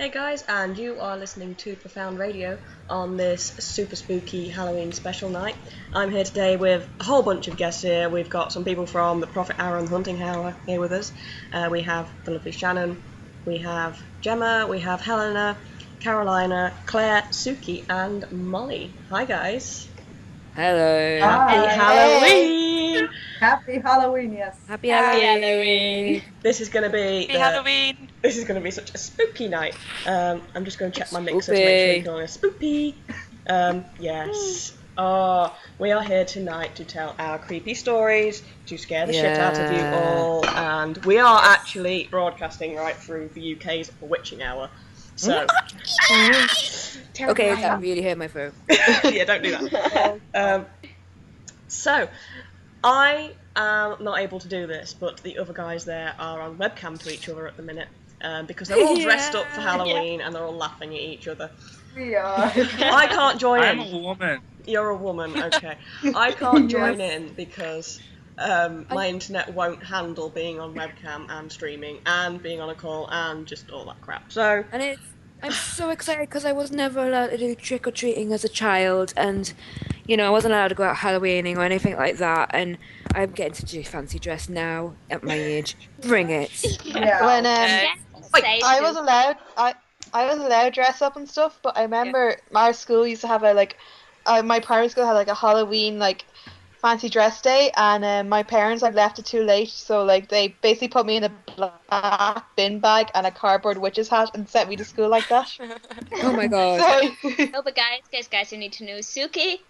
Hey guys, and you are listening to Profound Radio on this super spooky Halloween special night. I'm here today with a whole bunch of guests here. We've got some people from the Prophet Hour and Hunting Hour here with us. We have the lovely Shannon, we have Gemma, we have Helena, Carolina, Claire, Sookie, and Molly. Hi guys. Hello. Happy Halloween! Happy Halloween, yes. Happy Halloween. This is going to be Halloween. This is going to be such a spooky night. I'm just going to check my mixer to make sure you're calling it spooky. Yes. We are here tonight to tell our creepy stories, to scare the shit out of you all, and we are actually broadcasting right through the UK's witching hour. So, Okay, that really hurt my throat. yeah, don't do that. So, I am not able to do this, but the other guys there are on webcam to each other at the minute, because they're all dressed up for Halloween and they're all laughing at each other. We are. I can't join in. I'm a woman. You're a woman, okay. I can't join in because my internet won't handle being on webcam and streaming and being on a call and just all that crap. So, And I'm so excited because I was never allowed to do trick-or-treating as a child, and, you know, I wasn't allowed to go out Halloweening or anything like that, and I'm getting to do fancy dress now at my age. Bring it. Yeah. When I was allowed, I was allowed to dress up and stuff, but I remember our school used to have my primary school had a Halloween fancy dress day, and my parents had left it too late, so they basically put me in a black bin bag and a cardboard witch's hat and sent me to school like that. Oh my god. Oh, but guys, you need to know Sookie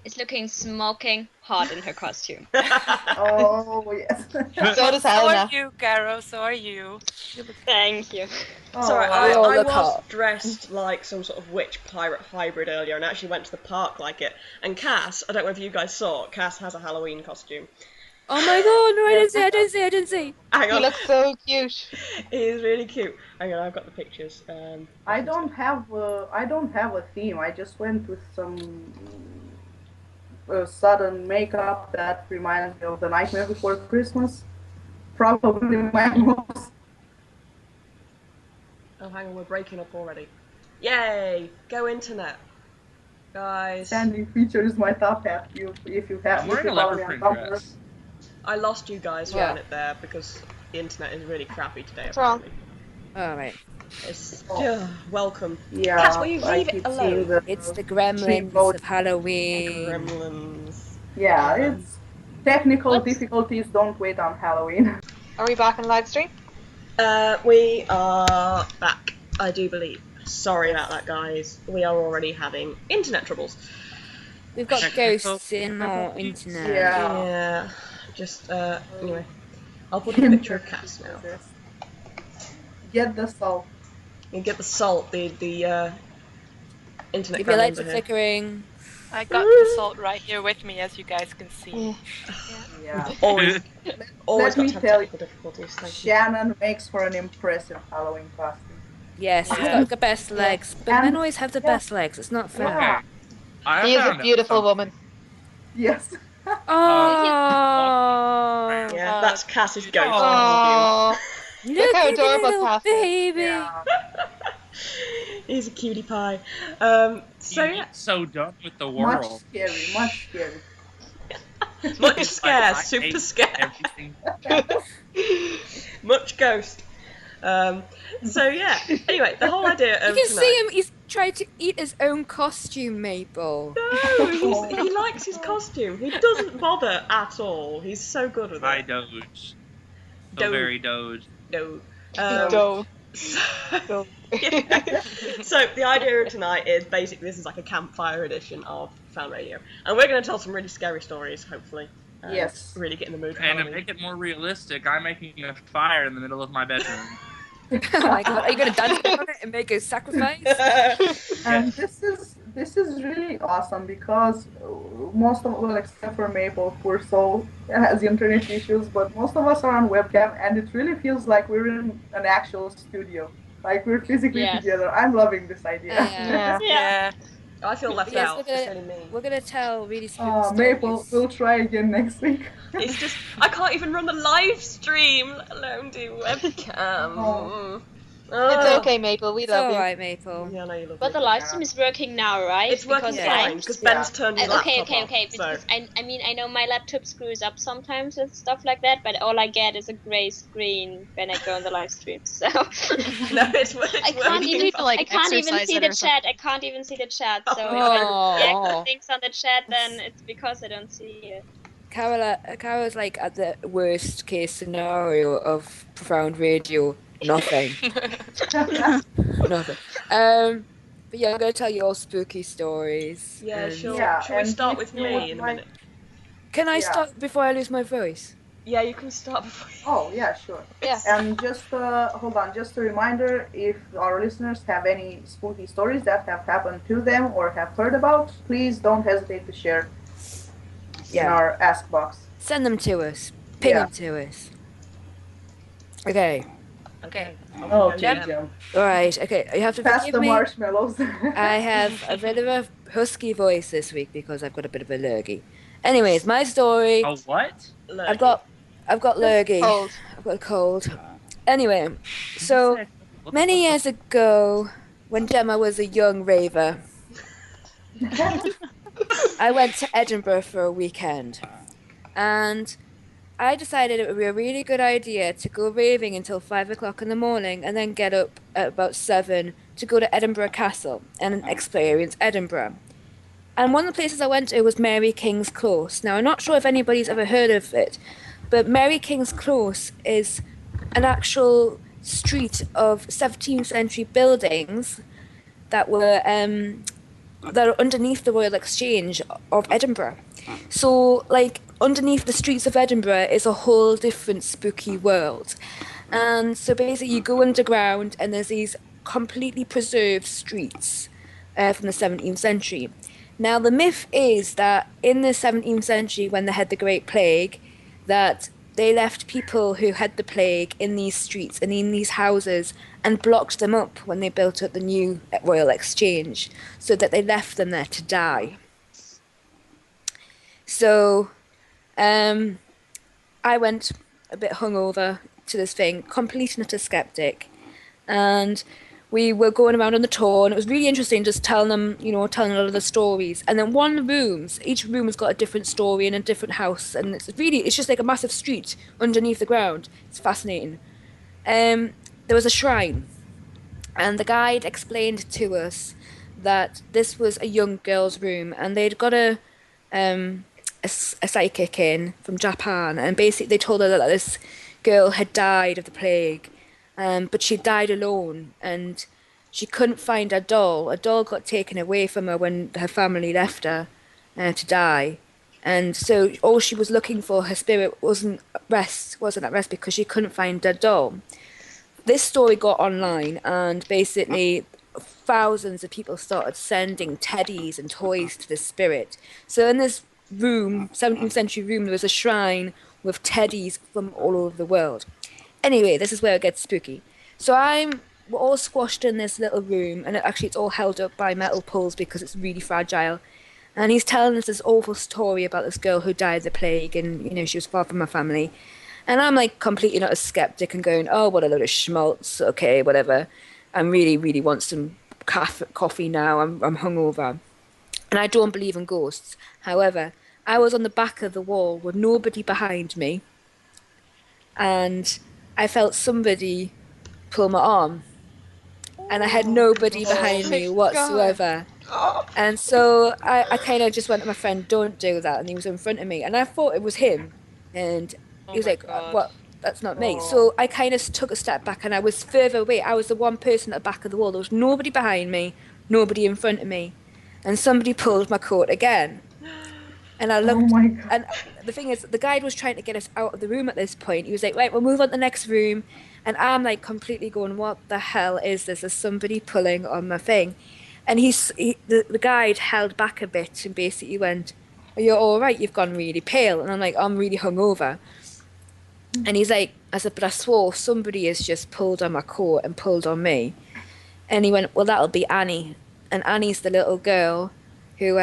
is looking smoking hot in her costume. Oh, yes. So does So Helena. are you, Caro. So are you. Thank you. sorry, Oh, I look was hot. dressed like some sort of witch pirate hybrid earlier and actually went to the park like it. And Cass, I don't know if you guys saw, Cass has a Halloween costume. Oh my god, no, I didn't see. Hang He on, looks so cute. he is really cute. Hang on, I've got the pictures. I don't have a theme. I just went with some sudden makeup that reminds me of The Nightmare Before Christmas. Probably my most. Oh, hang on, we're breaking up already. Yay! Go internet. Guys, Standing feature is my top hat. If you have, I'm wearing a leopard print dress. I lost you guys for a Yeah. minute there because the internet is really crappy today. What's wrong? apparently. Alright. It's welcome. Yeah, Cass, will you I leave it keep alone? seeing the It's the cheap gremlins vote. of Halloween. Gremlins. Yeah, it's technical difficulties don't wait on Halloween. Are we back in live stream? We are back, I do believe. Sorry about that, guys. We are already having internet troubles. We've got Technical ghosts in our internet. Yeah. Yeah. Just anyway, I'll put a picture of Cass now. Get the salt. And get the salt. The internet. If your lights gremlins are here. flickering, I got the salt right here with me, as you guys can see. Yeah. Always Let got me to have tell you, technical difficulties. Thank you. Shannon makes for an impressive Halloween costume. yes, he's Yeah. got the best legs, but men always have the best legs. It's not fair. Yeah. I He is a found beautiful something. woman. Yes. Oh, Yeah, that's Cass's ghost. Aww. look how at the adorable little Cass is. baby. Yeah. He's a cutie pie. So yeah, So done with the Much world. scary. Much scary. much It's scared, like, I super hate scared, everything. much ghost. So yeah. Anyway, the whole idea You of can tonight. see him. He's trying to eat his own costume, Maple. No, he likes his costume. He doesn't bother at all. He's so good with it. I doge. So Doge. very doge. No. Don't. Yeah. So the idea of tonight is basically this is like a campfire edition of Found Radio, and we're going to tell some really scary stories. Hopefully, Yes. Really get in the mood for And to Halloween. make it more realistic, I'm making a fire in the middle of my bedroom. Oh my god, are you going to dance on it and make a sacrifice? And this is really awesome because most of, well, except for Maple, poor soul, has internet issues, but most of us are on webcam, and it really feels like we're in an actual studio. Like we're physically Yes. together. I'm loving this idea. Yeah. Yeah. I feel left Yes, out. It's only me. We're going to tell really spooky stories. Maple, we'll try again next week. It's just I can't even run the live stream, let alone do webcam. Oh. It's Oh. okay, Maple. We It's love you. alright, Maple. Yeah, I know you love But me. the live stream is working now, right? It's working Because fine because Ben's turned his laptop off. okay. Because I mean, I know my laptop screws up sometimes with stuff like that, but all I get is a gray screen when I go on the live stream. So No, it's working. I can't even like, I can't even exercise see it the or something. chat. I can't even see the chat. So if Oh. I react to things on the chat, then it's because I don't see it. Carol's like at the worst case scenario of Profound Radio. Nothing. Nothing. But yeah, I'm gonna tell you all spooky stories. Yeah, and- sure. Yeah, Shall we and start if with you me would in a like- minute? Can I Yeah. start before I lose my voice? Yeah, you can start before. Oh, yeah, sure. Yeah. And just hold on, just a reminder, if our listeners have any spooky stories that have happened to them or have heard about, please don't hesitate to share in Yeah. our Ask box. Send them to us. Ping Yeah. them to us. Okay. Okay. Oh, okay, Gemma. Jim. Alright, okay. You have to Pass forgive the me. marshmallows. I have a bit of a husky voice this week because I've got a bit of a lurgy. Anyways, my story. Oh, what? I've got lurgy. Cold. I've got a cold. Anyway, so many years ago, when Gemma was a young raver, I went to Edinburgh for a weekend, and I decided it would be a really good idea to go raving until 5 o'clock in the morning and then get up at about 7 to go to Edinburgh Castle and experience Edinburgh. And one of the places I went to was Mary King's Close. Now, I'm not sure if anybody's ever heard of it, but Mary King's Close is an actual street of 17th century buildings that were that are underneath the Royal Exchange of Edinburgh. So, like, underneath the streets of Edinburgh is a whole different spooky world. And so basically you go underground and there's these completely preserved streets from the 17th century. Now, the myth is that in the 17th century, when they had the Great Plague, that they left people who had the plague in these streets and in these houses and blocked them up when they built up the new Royal Exchange, so that they left them there to die. So I went a bit hungover to this thing, complete and utter skeptic, and we were going around on the tour, and it was really interesting just telling them, telling a lot of the stories. And then each room has got a different story in a different house, and it's just like a massive street underneath the ground. It's fascinating. There was a shrine, and the guide explained to us that this was a young girl's room, and they'd got a psychic in from Japan, and basically they told her that this girl had died of the plague. But she died alone, and she couldn't find her doll. A doll got taken away from her when her family left her to die. And so all she was looking for, her spirit wasn't at rest because she couldn't find her doll. This story got online, and basically thousands of people started sending teddies and toys to the spirit. So in this room, 17th century room, there was a shrine with teddies from all over the world. Anyway, this is where it gets spooky. So we're all squashed in this little room, and it's all held up by metal poles because it's really fragile. And he's telling us this awful story about this girl who died of the plague, and she was far from her family. And I'm like completely not a skeptic and going, oh, what a load of schmaltz. Okay, whatever. I really, really want some coffee now. I'm hungover, and I don't believe in ghosts. However, I was on the back of the wall with nobody behind me, and I felt somebody pull my arm, and I had nobody behind me whatsoever. And so I kind of just went to my friend, don't do that, and he was in front of me, and I thought it was him, and he was like, what? That's not me. So I kind of took a step back, and I was further away. I was the one person at the back of the wall. There was nobody behind me, nobody in front of me, and somebody pulled my coat again. And I looked, Oh my God. and the thing is, the guide was trying to get us out of the room at this point. He was like, right, we'll move on to the next room. And I'm like completely going, what the hell is this? There's somebody pulling on my thing. And the guide held back a bit and basically went, are you all right? You've gone really pale. And I'm like, I'm really hungover. And he's like, I said, but I swore somebody has just pulled on my coat and pulled on me. And he went, well, that'll be Annie. And Annie's the little girl who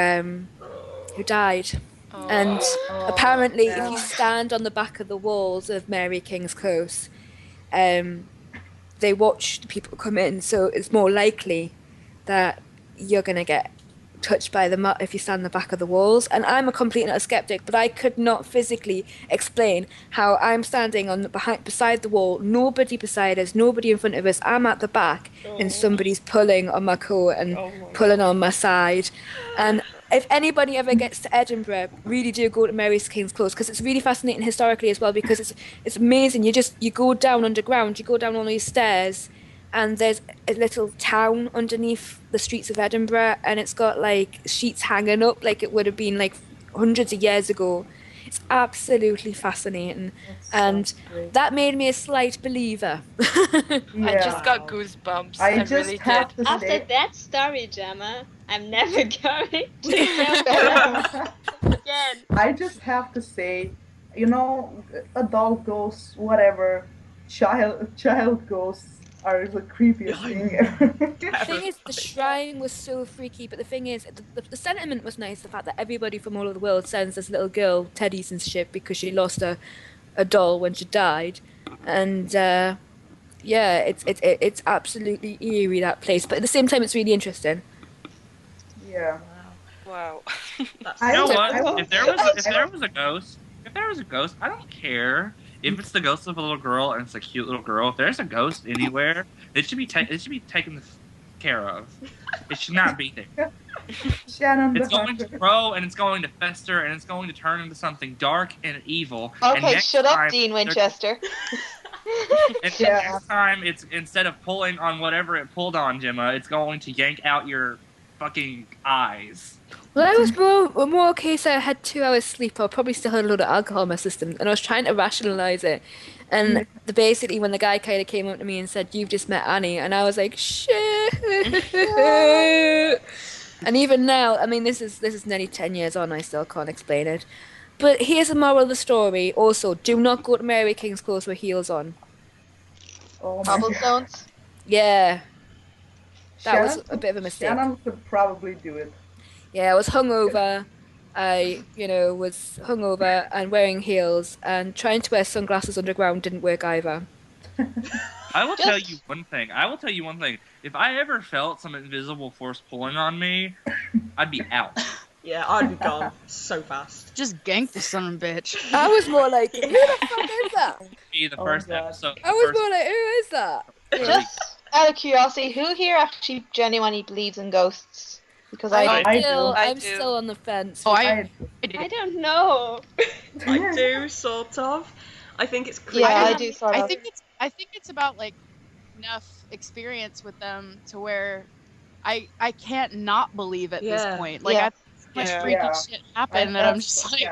died. And apparently, if you stand on the back of the walls of Mary King's Close, they watch the people come in, so it's more likely that you're going to get touched by them if you stand in the back of the walls. And I'm a complete and utter skeptic, but I could not physically explain how I'm standing beside the wall, nobody beside us, nobody in front of us, I'm at the back, and somebody's pulling on my coat and pulling on my side. And if anybody ever gets to Edinburgh, really do go to Mary King's Close, because it's really fascinating historically as well, because it's amazing. You go down underground, you go down all these stairs, and there's a little town underneath the streets of Edinburgh, and it's got like sheets hanging up like it would have been like hundreds of years ago. It's absolutely fascinating. And that made me a slight believer. I just got goosebumps. I really did. After that story, Gemma, I'm never going to again. I just have to say, adult ghosts, whatever, child ghosts are the creepiest thing ever. The thing is, the shrine was so freaky, but the thing is, the sentiment was nice, the fact that everybody from all over the world sends this little girl teddies and shit because she lost a doll when she died. And it's absolutely eerie, that place, but at the same time it's really interesting. Yeah. Wow. You know what? If there was a ghost, I don't care if it's the ghost of a little girl and it's a cute little girl. If there's a ghost anywhere, it should be taken care of. It should not be there. Shannon, it's going to grow and it's going to fester and it's going to turn into something dark and evil. Okay, and shut up, Dean Winchester. And next time, it's instead of pulling on whatever it pulled on, Gemma, it's going to yank out your fucking eyes. Well, I was more okay, so I had 2 hours sleep. I probably still had a lot of alcohol in my system, and I was trying to rationalise it. And basically, when the guy kind of came up to me and said, "You've just met Annie," and I was like, "Shit." And even now, I mean, this is nearly 10 years on, I still can't explain it. But here's the moral of the story. Also, do not go to Mary King's Close with heels on. Oh, cobblestones? Yeah. That was a bit of a mistake. Shannon could probably do it. Yeah, I was hungover. I was hungover and wearing heels, and trying to wear sunglasses underground didn't work either. I will tell you one thing. If I ever felt some invisible force pulling on me, I'd be out. Yeah, I'd be gone so fast. Just gank the son of a bitch. I was more like, who the fuck is that? Be the first episode. I was more like, who is that? Just out of curiosity, who here actually genuinely believes in ghosts? Because I'm still on the fence. Oh, I don't know. I do, sort of. I think it's creepy. Yeah, I do sort of. I think it's about like enough experience with them to where I can't not believe at this point. Like I've much freaky shit happen that I'm just like.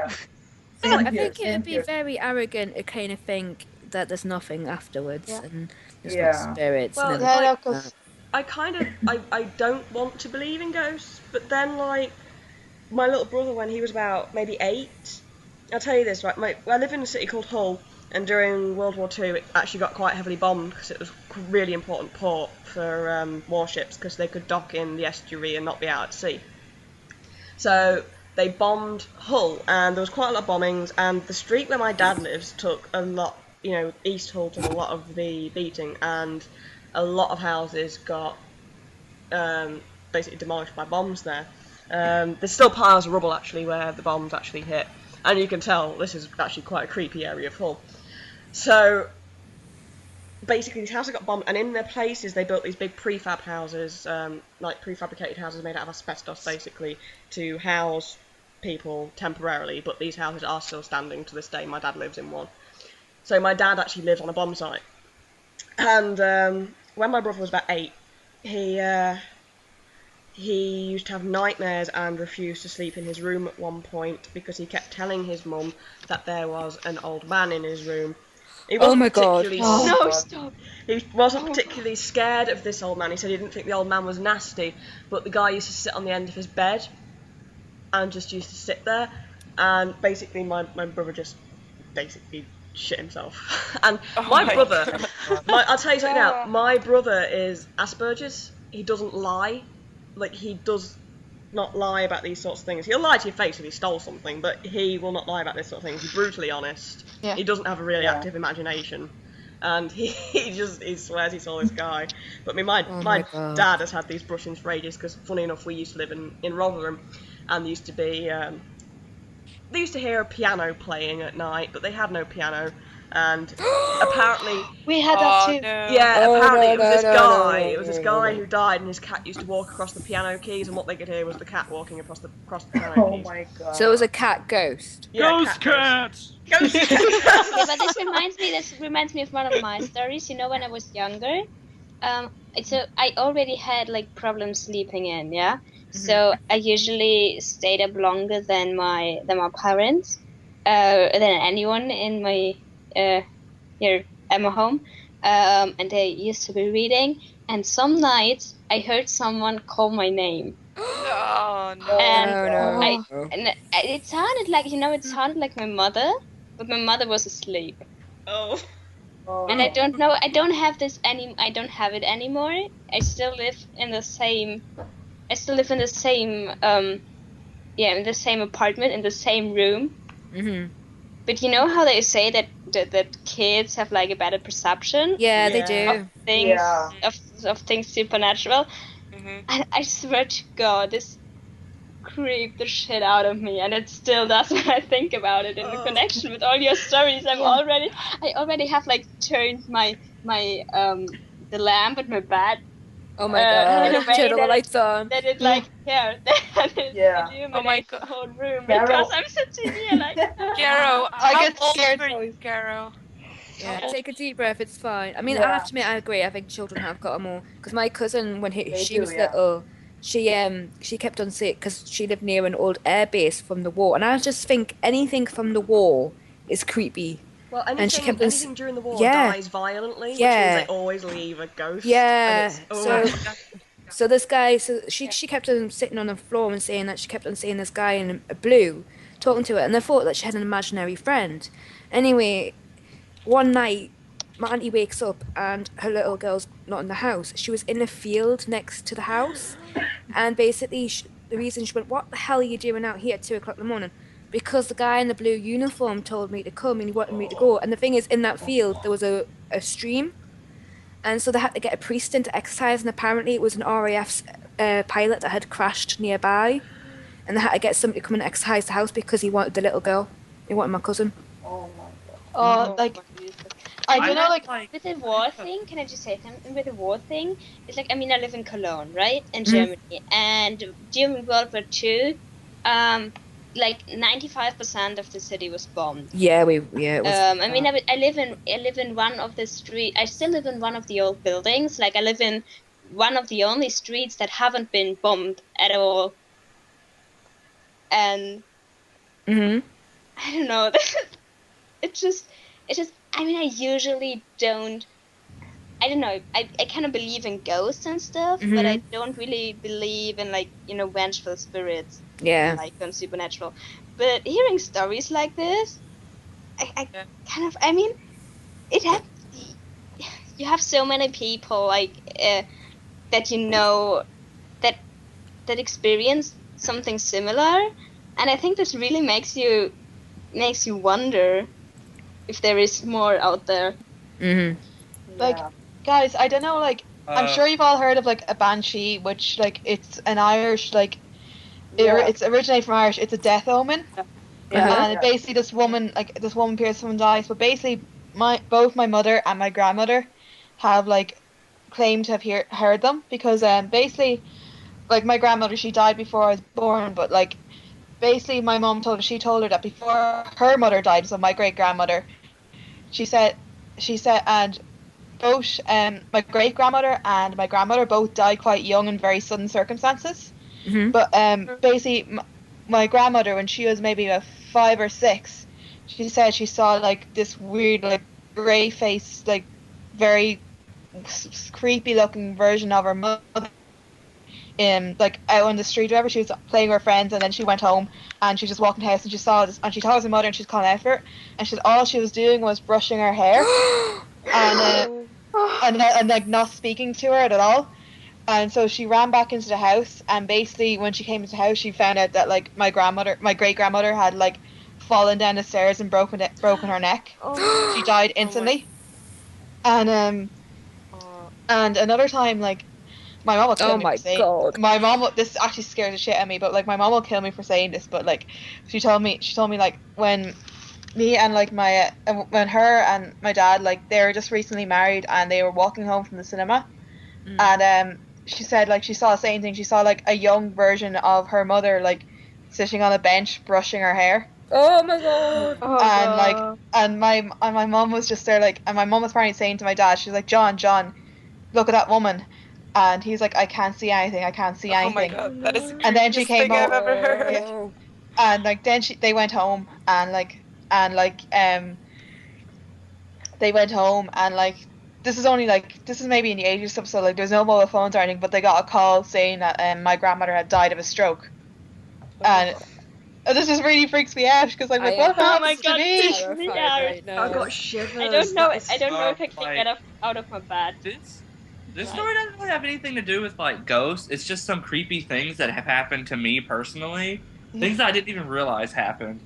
I think it would be very arrogant to kind of think that there's nothing afterwards and there's no spirits. Well, I don't want to believe in ghosts, but then like my little brother, when he was about maybe 8, I'll tell you this, right? I live in a city called Hull, and during World War II it actually got quite heavily bombed because it was a really important port for warships because they could dock in the estuary and not be out at sea. So they bombed Hull, and there was quite a lot of bombings, and the street where my dad lives took a lot, East Hull took a lot of the beating, and a lot of houses got basically demolished by bombs there. There's still piles of rubble actually where the bombs actually hit, and you can tell this is actually quite a creepy area of Hull. So basically these houses got bombed, and in their places they built these big prefab houses, like prefabricated houses made out of asbestos basically, to house people temporarily, but these houses are still standing to this day. My dad lives in one. So my dad actually lives on a bomb site. And when my brother was about 8, he used to have nightmares and refused to sleep in his room at one point because he kept telling his mum that there was an old man in his room. He wasn't stop. He wasn't particularly scared of this old man. He said he didn't think the old man was nasty, but the guy used to sit on the end of his bed and just used to sit there. And basically my brother just basically shit himself. And my brother, I'll tell you something now, my brother is Asperger's. He doesn't lie. Like, he does not lie about these sorts of things. He'll lie to your face if he stole something, but he will not lie about this sort of thing. He's brutally honest. Yeah. He doesn't have a really active imagination. and he swears he saw this guy. But my dad has had these brushings for ages, because funny enough, we used to live in Rotherham, and there used to be they used to hear a piano playing at night, but they had no piano. And apparently we had that too. No. Yeah, apparently it was this guy who died, and his cat used to walk across the piano keys, and what they could hear was the cat walking across the piano keys. Oh my god! So it was a cat ghost. Yeah, Ghost cat. Ghost cat. Yeah, but this reminds me of one of my stories. You know, when I was younger, so I already had like problems sleeping in, yeah. Mm-hmm. So I usually stayed up longer than my parents, than anyone in my here at my home, and they used to be reading. And some nights I heard someone call my name. Oh no! And it sounded like my mother, but my mother was asleep. Oh. And I don't know. I don't have it anymore. I still live in the same. In the same apartment, in the same room. Mhm. But you know how they say that kids have like a better perception? Yeah, they do. Of things supernatural. Mm-hmm. And I swear to God, this creeped the shit out of me, and it still does when I think about it in the connection with all your stories. I already have like turned my the lamp at my bed. Oh my god! Turn all the lights on. That it like illuminates the whole room, because I'm sitting here like. Garo, I get how scared. old were you, Garo? Yeah, take a deep breath. It's fine. I mean, I have to admit, I agree. I think children have got more. Because my cousin, when she was little, she kept on saying, because she lived near an old air base from the war, and I just think anything from the war is creepy. Well, anything during the war dies violently, which means they always leave a ghost. Yeah. So this guy, she kept on sitting on the floor and saying that she kept on seeing this guy in a blue talking to her, and I thought that she had an imaginary friend. Anyway, one night, my auntie wakes up and her little girl's not in the house. She was in a field next to the house, and basically the reason she went, "What the hell are you doing out here at 2 o'clock in the morning?" Because the guy in the blue uniform told me to come and he wanted me to go. And the thing is, in that field, there was a stream. And so they had to get a priest in to exercise. And apparently it was an RAF pilot that had crashed nearby. And they had to get somebody to come and exercise the house because he wanted the little girl. He wanted my cousin. Oh my god. I don't know, like... With the war thing, can I just say something? With the war thing, it's like, I mean, I live in Cologne, right? In Germany. And during World War II, like 95% of the city was bombed. Yeah, it was. I mean, I live in one of the street. I still live in one of the old buildings. Like I live in one of the only streets that haven't been bombed at all. And I don't know. It's just. I mean, I usually don't. I don't know. I kind of believe in ghosts and stuff, but I don't really believe in like vengeful spirits. Yeah. Like on supernatural. But hearing stories like this, I kind of, I mean, you have so many people like that that experience something similar, and I think this really makes you wonder if there is more out there. Like, guys, I don't know, like, I'm sure you've all heard of like a banshee, which like it's an Irish like. It's originated from Irish. It's a death omen, and basically this woman appears, someone dies. But basically, both my mother and my grandmother have like claimed to have heard them, because basically, like my grandmother, she died before I was born. But like, basically, my mom told her that before her mother died, so my great grandmother, she said, and both my great grandmother and my grandmother both died quite young in very sudden circumstances. But basically, my grandmother, when she was maybe about 5 or 6, she said she saw like this weird, like grey faced, like very creepy looking version of her mother, like out on the street. Wherever she was playing with her friends, and then she went home and she just walked in the house and she saw this, and she told her mother, and she's calling out for her, and she said all she was doing was brushing her hair, and like not speaking to her at all. And so she ran back into the house, and basically when she came into the house, she found out that like my great grandmother had like fallen down the stairs and broken her neck. She died instantly. And another time, like, my mom will kill me for saying. God. My mom, this actually scares the shit out of me, but like my mom will kill me for saying this. But like, she told me like when me and like when her and my dad, like, they were just recently married and they were walking home from the cinema, and she said like she saw the same thing. She saw like a young version of her mother like sitting on a bench brushing her hair. Oh my god! And like, and my mom was just there like, and my mom was apparently saying to my dad, she's like, John, look at that woman. And he's like, I can't see anything. Oh my god, that is the and then she creepiest came thing I've home. ever heard. And like then they went home and they went home and like this is maybe in the 80s or something, so like there's no mobile phones or anything, but they got a call saying that my grandmother had died of a stroke. And this just really freaks me out because I'm like, what happens to me? Right now. I've got shivers. I don't know if I can get out of my bed. This story doesn't really have anything to do with like ghosts. It's just some creepy things that have happened to me personally. Things that I didn't even realize happened.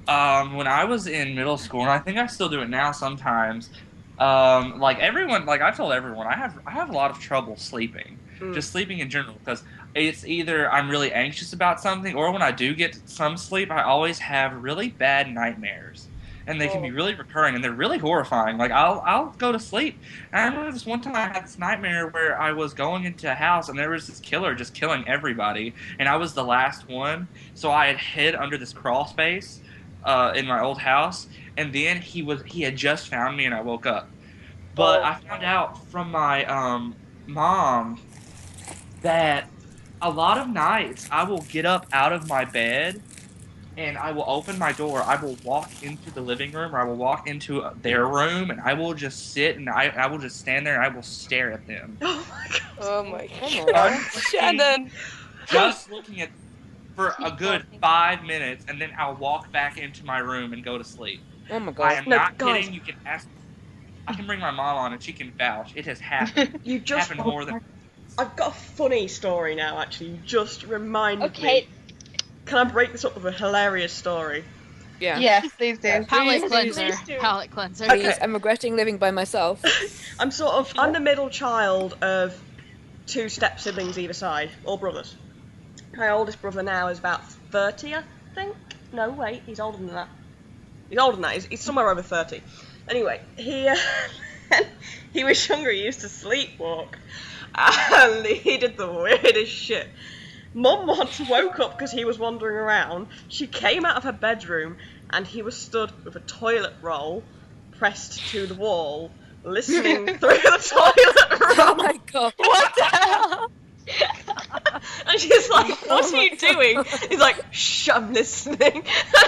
When I was in middle school, and I think I still do it now sometimes. Like I told everyone, I have a lot of trouble sleeping, just sleeping in general, because it's either I'm really anxious about something, or when I do get some sleep, I always have really bad nightmares. And they can be really recurring, and they're really horrifying. Like, I'll go to sleep. And I remember this one time I had this nightmare where I was going into a house, and there was this killer just killing everybody, and I was the last one. So I had hid under this crawl space in my old house, and then he had just found me, and I woke up. But I found out from my mom that a lot of nights I will get up out of my bed and I will open my door. I will walk into the living room, or I will walk into their room, and I will just sit and I will just stand there and I will stare at them. Oh my god! Oh my god, Shannon! Just looking at for a good 5 minutes, and then I'll walk back into my room and go to sleep. Oh my god! I am not kidding. You can ask. I can bring my mom on and she can vouch. It has happened. Happened more than. I've got a funny story now. Actually, you just reminded me. Can I break this up with a hilarious story? Yeah. Yes, please do. Palate cleanser. Palate cleanser. Okay. Please, I'm regretting living by myself. I'm the middle child of 2 step siblings either side, all brothers. My oldest brother now is about 30, I think. No, wait, he's older than that. He's somewhere over 30. Anyway, he was younger. He used to sleepwalk, and he did the weirdest shit. Mum once woke up because he was wandering around. She came out of her bedroom and he was stood with a toilet roll pressed to the wall, listening through the toilet roll. Oh my god! What the hell? And she's like, "What are you doing?" He's like, "Shh, I'm listening." And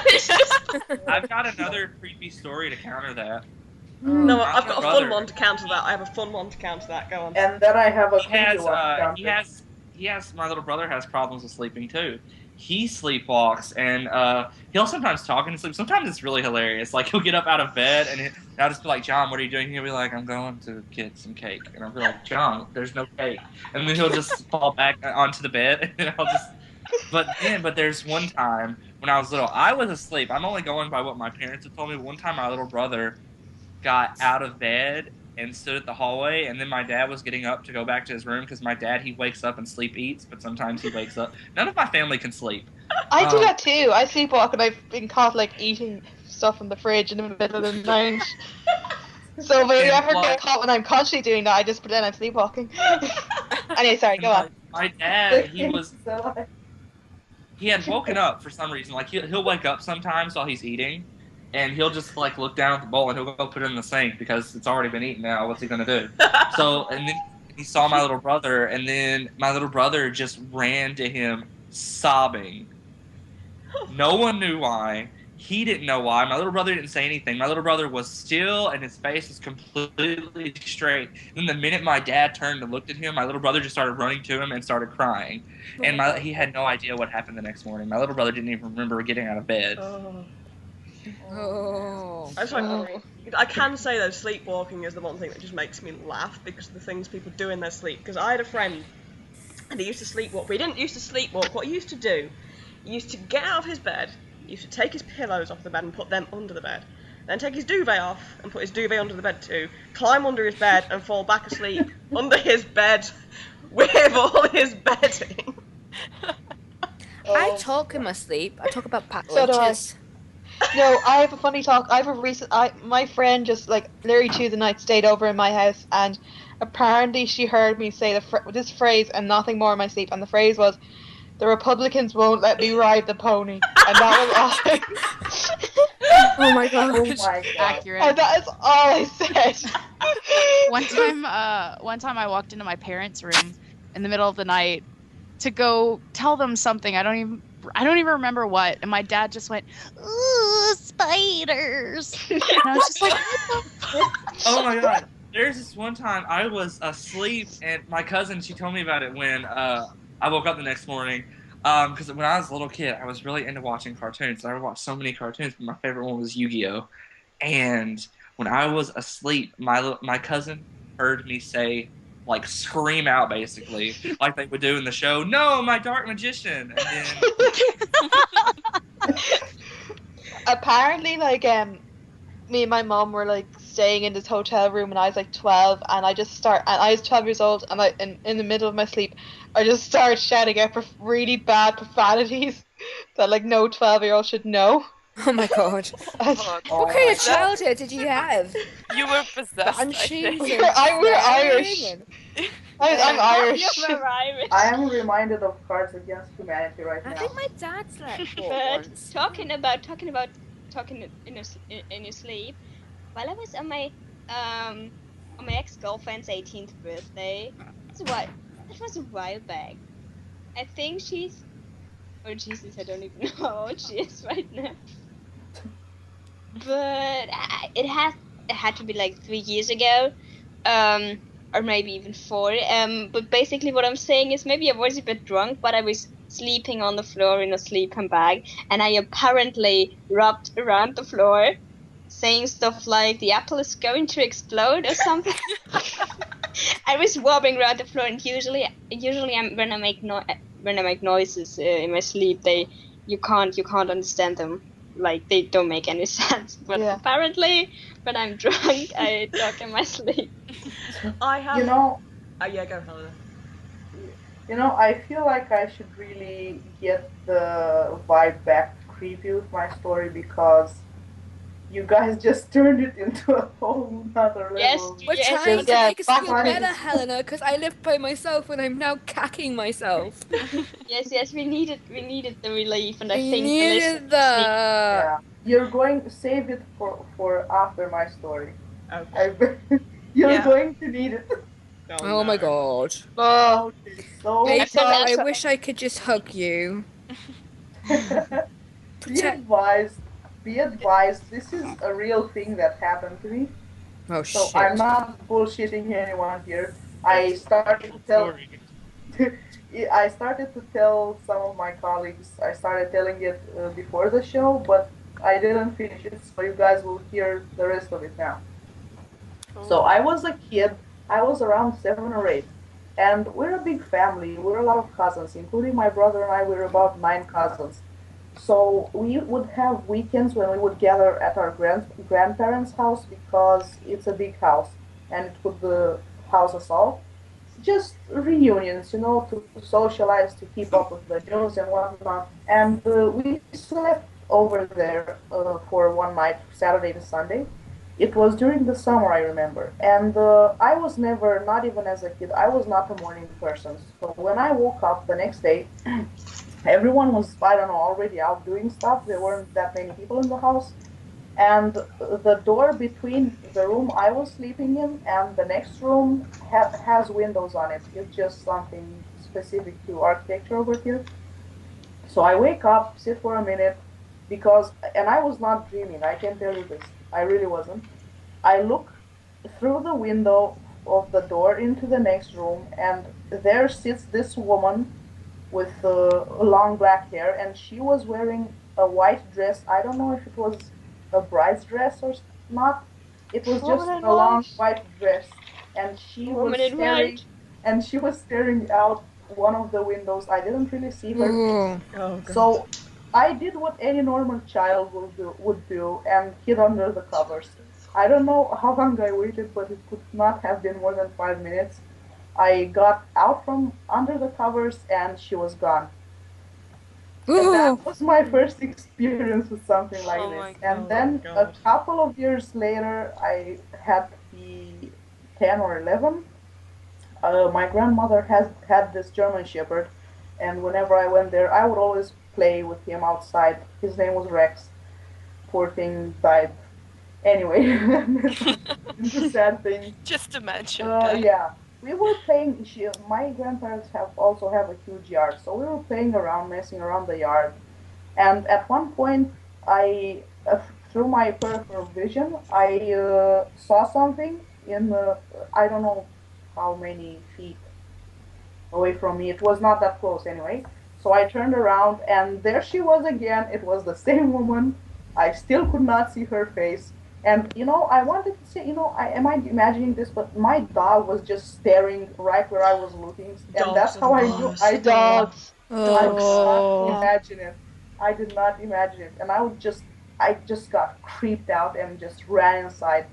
it's just... I've got another creepy story to counter that. No, I've got a fun one to counter that. I have a fun one to counter that. Go on. And then I have a creepy one to counter. My little brother has problems with sleeping too. He sleepwalks, and he'll sometimes talk in his sleep. Sometimes it's really hilarious. Like, he'll get up out of bed, and I'll just be like, "John, what are you doing?" He'll be like, "I'm going to get some cake." And I'll be like, "John, there's no cake." And then he'll just fall back onto the bed, and I'll just... But there's one time when I was little, I was asleep. I'm only going by what my parents have told me. One time my little brother got out of bed and stood at the hallway, and then my dad was getting up to go back to his room, because my dad, he wakes up and sleep eats, but sometimes he wakes up. None of my family can sleep. I do that too. I sleepwalk, and I've been caught like eating stuff in the fridge in the middle of the night. So if I ever get caught when I'm consciously doing that, I just pretend I'm sleepwalking. Anyway, sorry, go on. My dad, he had woken up for some reason. Like, he'll wake up sometimes while he's eating, and he'll just, like, look down at the bowl, and he'll go put it in the sink because it's already been eaten now. What's he going to do? So, and then he saw my little brother, and then my little brother just ran to him sobbing. No one knew why. He didn't know why. My little brother didn't say anything. My little brother was still, and his face was completely straight. And the minute my dad turned and looked at him, my little brother just started running to him and started crying. And he had no idea what happened the next morning. My little brother didn't even remember getting out of bed. I can say though, sleepwalking is the one thing that just makes me laugh because of the things people do in their sleep. Because I had a friend, and he used to sleepwalk. But he didn't used to sleepwalk. What he used to do, he used to get out of his bed, he used to take his pillows off the bed and put them under the bed, then take his duvet off and put his duvet under the bed too, climb under his bed and fall back asleep under his bed with all his bedding. I talk in my sleep. I talk about Pat So do I. witches. No, I have a funny talk. I have a my friend just like literally Tuesday night stayed over in my house, and apparently she heard me say this phrase and nothing more in my sleep, and the phrase was, "The Republicans won't let me ride the pony," and that was all. Oh my god! Oh my god! Accurate. And that is all I said. One time I walked into my parents' room in the middle of the night to go tell them something. I don't even remember what. And my dad just went, "Ooh, spiders!" And I was just like, "What the fuck?" Oh my god! There's this one time I was asleep, and my cousin, she told me about it when I woke up the next morning. Because when I was a little kid, I was really into watching cartoons. I watched so many cartoons, but my favorite one was Yu-Gi-Oh! And when I was asleep, my cousin heard me say, like, scream out, basically, like they would do in the show, "No, my dark magician!" And then... Apparently, like, me and my mom were, like, staying in this hotel room, and I was, like, 12, and I was 12 years old, and in the middle of my sleep, I just started shouting out really bad profanities that, like, no 12-year-old should know. Oh my god! What kind of childhood did you have? You were possessed. We're Irish. I'm Irish. You're Irish. I am reminded of Cards Against Humanity right now. I think my dad slept But talking about talking in your sleep, while I was on my ex-girlfriend's 18th birthday, that was a while back. I think oh Jesus, I don't even know how old she is right now. But it had to be like 3 years ago, or maybe even 4. But basically what I'm saying is maybe I was a bit drunk, but I was sleeping on the floor in a sleeping bag, and I apparently rubbed around the floor, saying stuff like the apple is going to explode or something. I was wobbling around the floor, and usually when I make noises in my sleep, you can't understand them. Like, they don't make any sense. But apparently, when I'm drunk, I talk in my sleep. I have. You know. Yeah, go, Helena. You know, I feel like I should really get the vibe back creepy with my story, because you guys just turned it into a whole nother level. Yes, we're trying to make us feel better, Helena, because I live by myself and I'm now cacking myself. Yes, we needed the relief, and I we think needed the. Yeah. You're going to save it for after my story. Okay. You're going to need it. Oh my god. Oh, okay, so I wish I could just hug you. Be advised, this is a real thing that happened to me. Oh so shit. I'm not bullshitting anyone here. I started to tell some of my colleagues. I started telling it before the show, but I didn't finish it, so you guys will hear the rest of it now. So I was a kid. I was around 7 or 8, and we're a big family. We're a lot of cousins, including my brother and I. We're about 9 cousins. So we would have weekends when we would gather at our grandparents' house, because it's a big house and it would house us all. Just reunions, to socialize, to keep up with the news and whatnot. And we slept over there for one night, Saturday to Sunday. It was during the summer, I remember. And I was never, not even as a kid, I was not a morning person. So when I woke up the next day, everyone was, I don't know, already out doing stuff. There weren't that many people in the house. And the door between the room I was sleeping in and the next room has windows on it. It's just something specific to architecture over here. So I wake up, sit for a minute, and I was not dreaming, I can tell you this. I really wasn't. I look through the window of the door into the next room, and there sits this woman with long black hair, and she was wearing a white dress. I don't know if it was a bride's dress or not. It was just a long white dress, and she was staring out one of the windows. I didn't really see her. Oh, so I did what any normal child would do and hid under the covers. I don't know how long I waited, but it could not have been more than 5 minutes. I got out from under the covers and she was gone. And that was my first experience with something like this. And then a couple of years later, I had to be 10 or 11. My grandmother has had this German Shepherd, and whenever I went there, I would always play with him outside. His name was Rex. Poor thing died. Anyway, it's a sad thing. Just to mention. Yeah, we were playing. My grandparents also have a huge yard, so we were playing around, messing around the yard. And at one point, I, through my peripheral vision, I saw something in I don't know how many feet away from me. It was not that close anyway. So I turned around and there she was again. It was the same woman. I still could not see her face. And I wanted to say, am I imagining this? But my dog was just staring right where I was looking, and that's how I knew. I did not imagine it. I did not imagine it, and I just got creeped out and just ran inside.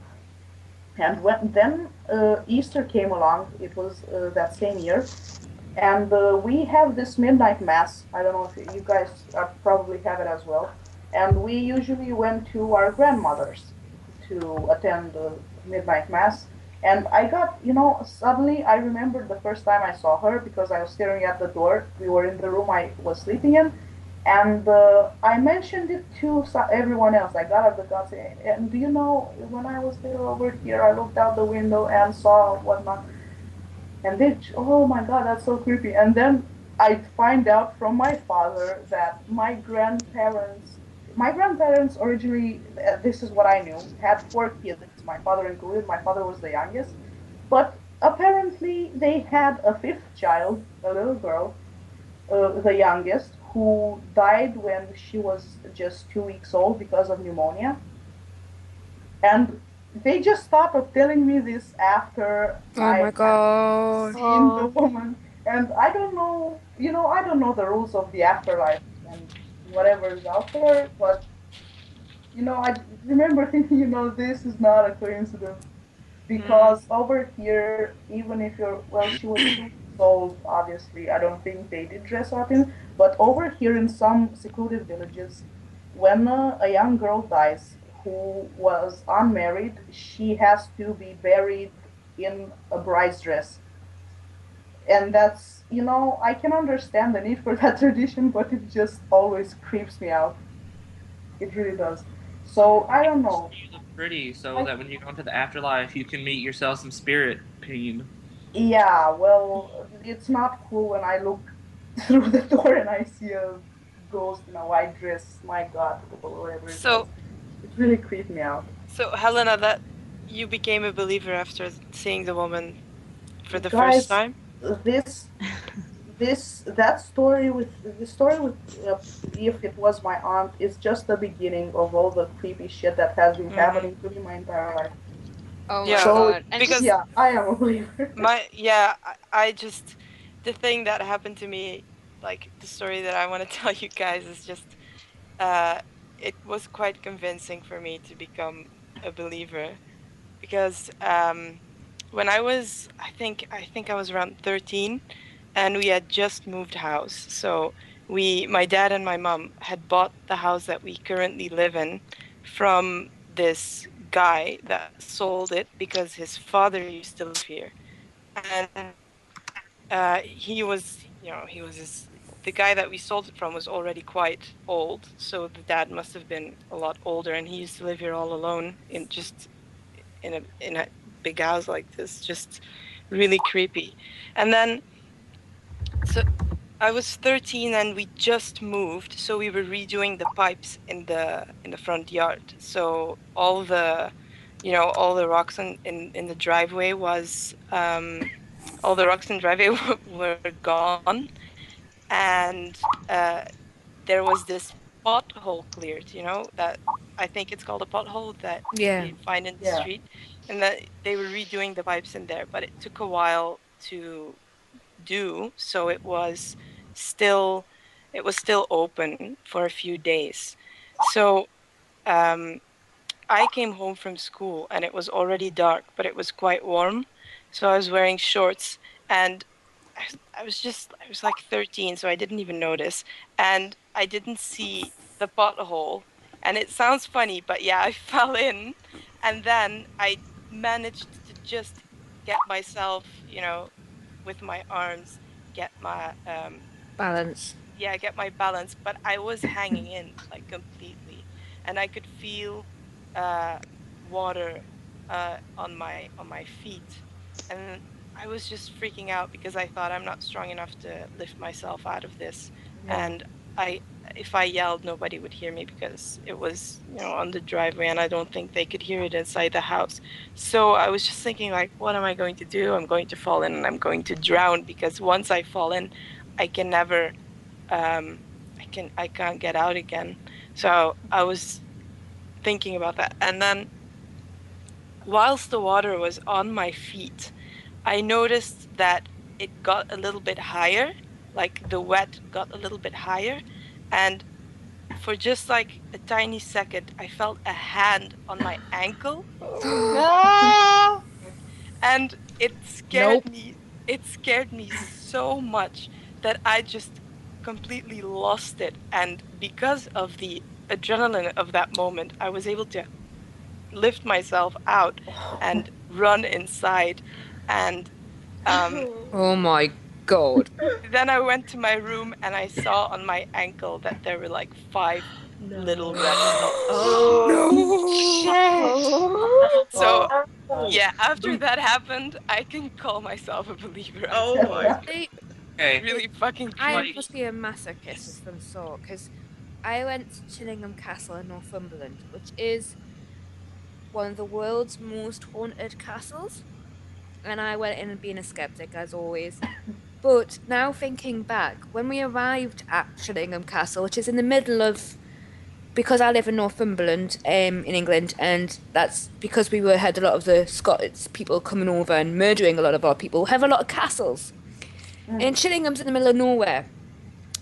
And then Easter came along. It was that same year, and we have this midnight mass. I don't know if you guys probably have it as well. And we usually went to our grandmother's to attend the midnight mass. And I got, suddenly I remembered the first time I saw her because I was staring at the door. We were in the room I was sleeping in. And I mentioned it to everyone else. I got up the gun saying, and do you know, when I was there over here, I looked out the window and saw whatnot. And they, oh my God, that's so creepy. And then I find out from my father that my grandparents originally, this is what I knew, had 4 kids, my father included. My father was the youngest. But apparently they had a 5th child, a little girl, the youngest, who died when she was just 2 weeks old because of pneumonia. And they just thought of telling me this after I had seen the woman. And I don't know, I don't know the rules of the afterlife and whatever is out there, but I remember thinking, this is not a coincidence, because over here, even if she was 2 years old, obviously, I don't think they did dress up in, but over here in some secluded villages, when a young girl dies who was unmarried, she has to be buried in a bride's dress. And that's, I can understand the need for that tradition, but it just always creeps me out. It really does. So, I don't know. You look pretty, so that when you go into the afterlife, you can meet yourself some spirit pain. Yeah, well, it's not cool when I look through the door and I see a ghost in a white dress. My God, or whatever it is. It really creeped me out. So, Helena, that you became a believer after seeing the woman for the first time? The story with if it was my aunt is just the beginning of all the creepy shit that has been happening to me my entire life. Oh my God! Because I am a believer. I just, the thing that happened to me, like the story that I want to tell you guys is just, it was quite convincing for me to become a believer, because when I was, I think I was around 13. And we had just moved house. So my dad and my mom had bought the house that we currently live in from this guy that sold it because his father used to live here. And the guy that we sold it from was already quite old. So the dad must have been a lot older, and he used to live here all alone in a big house like this, just really creepy. And then, so I was 13 and we just moved, so we were redoing the pipes in the front yard. So all the rocks in the driveway was all the rocks in the driveway were gone, and there was this pothole cleared. That I think it's called a pothole that you find in the street, and that they were redoing the pipes in there, but it took a while to do, so it was still it was still open for a few days. So I came home from school and it was already dark, but it was quite warm. So I was wearing shorts and I was like 13, so I didn't even notice. And I didn't see the pothole. And it sounds funny, but yeah, I fell in. And then I managed to just get myself, with my arms, get my Balance. yeah, get my balance, but I was hanging in like completely, and I could feel uh, water on my feet, and I was just freaking out because I thought I'm not strong enough to lift myself out of this, and if I yelled, nobody would hear me because it was on the driveway, and I don't think they could hear it inside the house. So I was just thinking like, what am I going to do? I'm going to fall in and I'm going to drown because once I fall in, I can never I can't get out again. So I was thinking about that. And then whilst the water was on my feet, I noticed that it got a little bit higher, like the wet got a little bit higher. And for just like a tiny second, I felt a hand on my ankle. And it scared me. It scared me so much that I just completely lost it. And because of the adrenaline of that moment, I was able to lift myself out and run inside. And Oh my god. then I went to my room and I saw on my ankle that there were like 5 little red dots. So yeah, after that happened, I can call myself a believer. Oh my. Okay. Really fucking I creepy. must be a masochist of some sort, because I went to Chillingham Castle in Northumberland, which is one of the world's most haunted castles. And I went in being a skeptic, as always. But now thinking back, when we arrived at Chillingham Castle, which is in the middle of, because I live in Northumberland, in England, and that's because we had a lot of the Scots people coming over and murdering a lot of our people, we have a lot of castles. And Chillingham's in the middle of nowhere.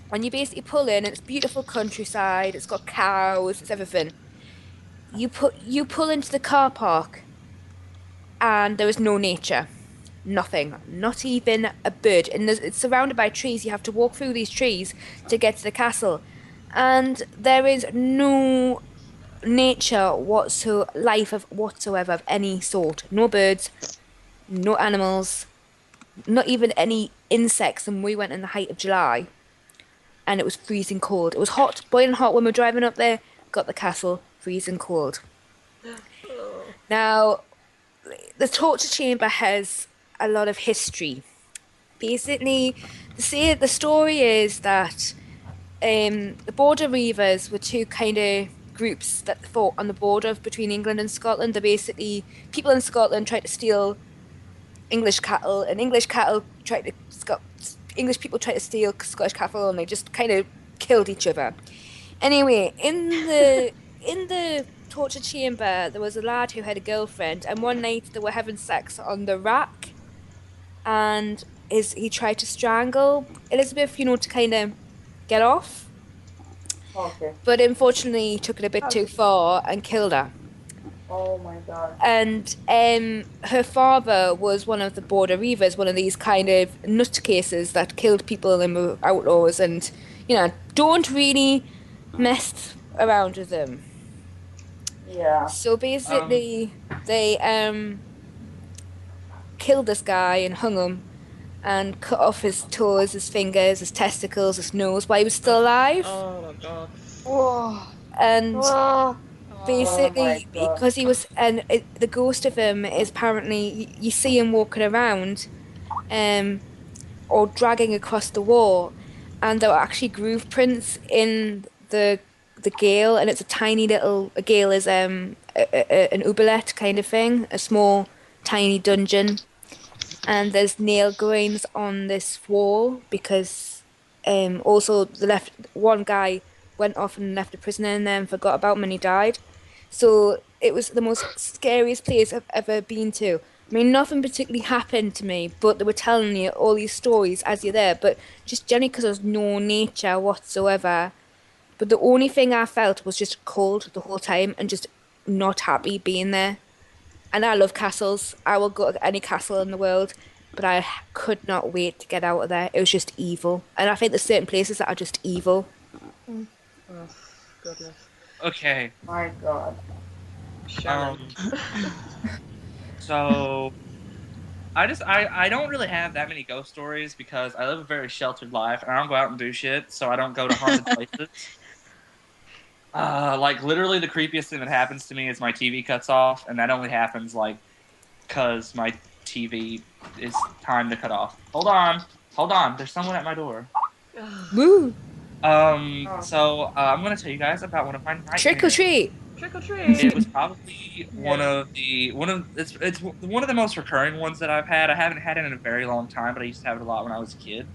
And you basically pull in, and it's beautiful countryside, it's got cows, it's everything. You pull into the car park, and there is no nature. Nothing. Not even a bird. And it's surrounded by trees. You have to walk through these trees to get to the castle. And there is no nature life whatsoever of any sort. No birds, no animals, not even any insects. And we went in the height of July, and it was freezing cold. It was hot, boiling hot when we were driving up there. Got the castle, freezing cold. Now, the torture chamber has a lot of history. Basically, the story is that the border reivers were two kind of groups that fought on the border between England and Scotland. They're basically people in Scotland tried to steal English cattle, and English people tried to steal Scottish cattle, and they just kind of killed each other. Anyway, in the torture chamber, there was a lad who had a girlfriend, and one night they were having sex on the rack, and he tried to strangle Elizabeth, to kind of get off. Okay. But unfortunately, he took it a bit too far and killed her. Oh my god. And her father was one of the border reivers, one of these kind of nutcases that killed people and were outlaws, and don't really mess around with them. Yeah. So basically, they killed this guy and hung him, and cut off his toes, his fingers, his testicles, his nose while he was still alive. Oh my god. Whoa. And basically, Oh because he was, the ghost of him is apparently, you see him walking around, or dragging across the wall, and there were actually groove prints in the gale, and it's a tiny little. A gale is an oubliette kind of thing, a small, tiny dungeon, and there's nail grains on this wall because also one guy went off and left a prisoner in there and forgot about him and he died. So it was the most scariest place I've ever been to. I mean, nothing particularly happened to me, but they were telling you all these stories as you're there. But just generally because there's no nature whatsoever. But the only thing I felt was just cold the whole time and just not happy being there. And I love castles. I will go to any castle in the world, but I could not wait to get out of there. It was just evil. And I think there's certain places that are just evil. Oh, goodness. Okay. My God. Shannon. So I don't really have that many ghost stories because I live a very sheltered life and I don't go out and do shit, so I don't go to haunted places. Like literally the creepiest thing that happens to me is my TV cuts off, and that only happens like because my TV is time to cut off. Hold on, there's someone at my door. Woo! So I'm gonna tell you guys about one of my nightmares. Trick or treat. Trick or treat. It was probably it's one of the most recurring ones that I've had. I haven't had it in a very long time, but I used to have it a lot when I was a kid.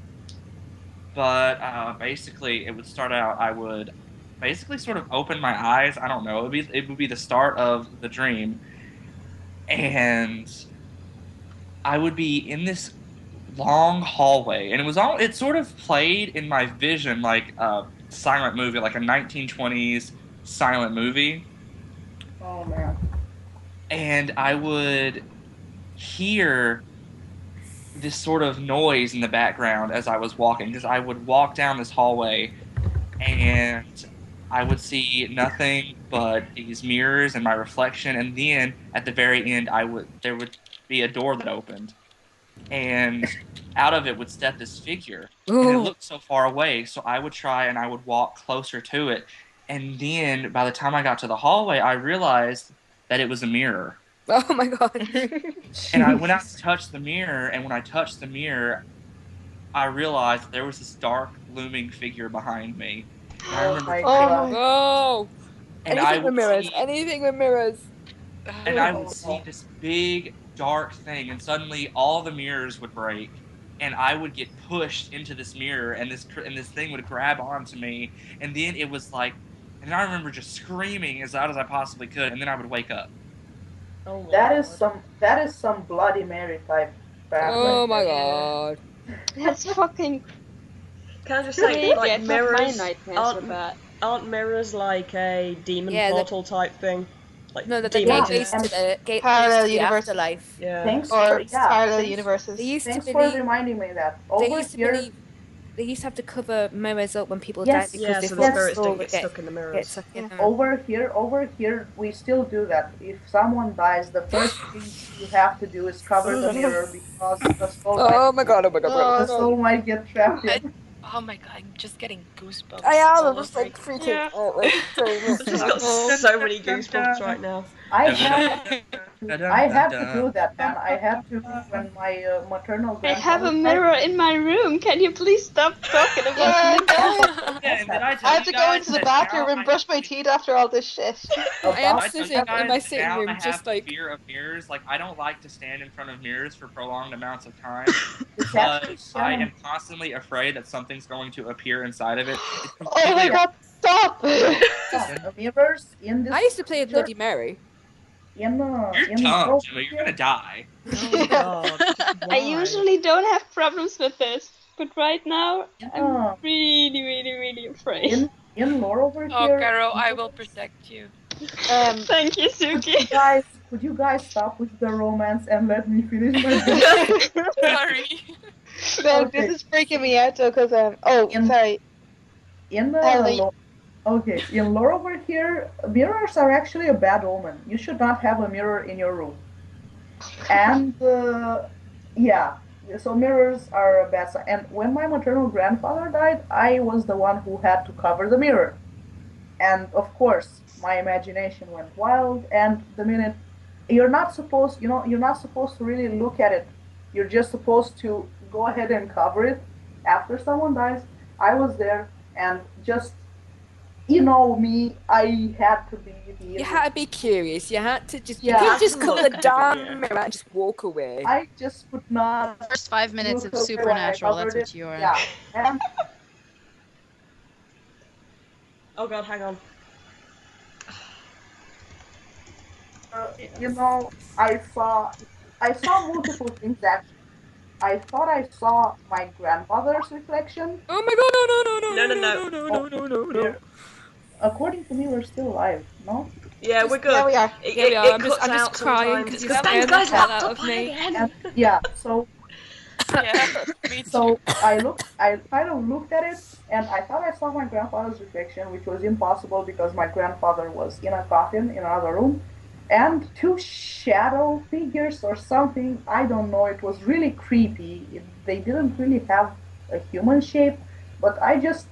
But basically, it would start out. I would basically sort of open my eyes. I don't know. It would be the start of the dream, and I would be in this long hallway, and it sort of played in my vision like a silent movie, like a 1920s silent movie. Oh man. And I would hear this sort of noise in the background as I was walking, because I would walk down this hallway and I would see nothing but these mirrors and my reflection, and then at the very end there would be a door that opened, and out of it would step this figure. And it looked so far away, so I would try and I would walk closer to it. And then by the time I got to the hallway, I realized that it was a mirror. Oh my God. And I went out to touch the mirror, and when I touched the mirror, I realized there was this dark, looming figure behind me. And I remember Oh! and Anything with mirrors. Anything with mirrors. And I would see this big, dark thing, and suddenly all the mirrors would break, and I would get pushed into this mirror, and this thing would grab onto me, and then it was like, and I remember just screaming as loud as I possibly could, and then I would wake up. Oh, that is some Bloody Mary type crap. Oh my God. That's fucking. Can I just say, like, my mirrors nightmares with that. aren't mirrors like a demon portal type thing? Like no, the gateways to the parallel universe universe life. Yeah. Parallel universes. Thanks for reminding me that. They used to have to cover mirrors up when people Yes, died because so the spirits don't get stuck in the mirrors. Over here, we still do that. If someone dies, the first thing you have to do is cover the mirror because the soul. Oh my God! The soul might get trapped in. Oh my God! I'm just getting goosebumps. I am just like freaking out. Like, I've just got so many goosebumps right now. I had to do that, man. I had to when my maternal grandfather. I have a mirror in my room. Can you please stop talking about it? I have to go into the bathroom and brush my teeth after all this shit. I am sitting in my sitting room, I just like. fear of mirrors. Like, I don't like to stand in front of mirrors for prolonged amounts of time because I am constantly afraid that something's going to appear inside of it. Oh my God! Stop! Mirrors in this. I used to play with Bloody Mary. You're dumb, Gemma. You're gonna die. Oh God. I usually don't have problems with this, but right now I'm really afraid. In lore over here. Oh, Caro, I will protect you. Thank you, Sookie. Could you guys stop with the romance and let me finish my video? Sorry. No, this is freaking me out though, because sorry. In the in lore over here, mirrors are actually a bad omen. You should not have a mirror in your room. And so mirrors are a bad sign. And when my maternal grandfather died, I was the one who had to cover the mirror. And of course, my imagination went wild. And the minute you're not supposed to really look at it. You're just supposed to go ahead and cover it after someone dies. I was there and just. You know me, I had to be. You had to be curious. You had to just. You couldn't just cover the damn mirror and just walk away. I just would not. The first 5 minutes of Supernatural. That's what you are. Yeah. And, oh God, hang on. I saw multiple things actually. I thought I saw my grandfather's reflection. Oh my god, No. According to me, we're still alive, no? Yeah, we're good. Yeah, we are. Yeah, we are. I'm cuts just out crying sometimes. because It's you're thanks scaring the guys hell locked out up of me. again. And yeah, so Yeah, me too. so I kind of looked at it, and I thought I saw my grandfather's reflection, which was impossible because my grandfather was in a coffin in another room, and two shadow figures or something. I don't know. It was really creepy. They didn't really have a human shape, but I just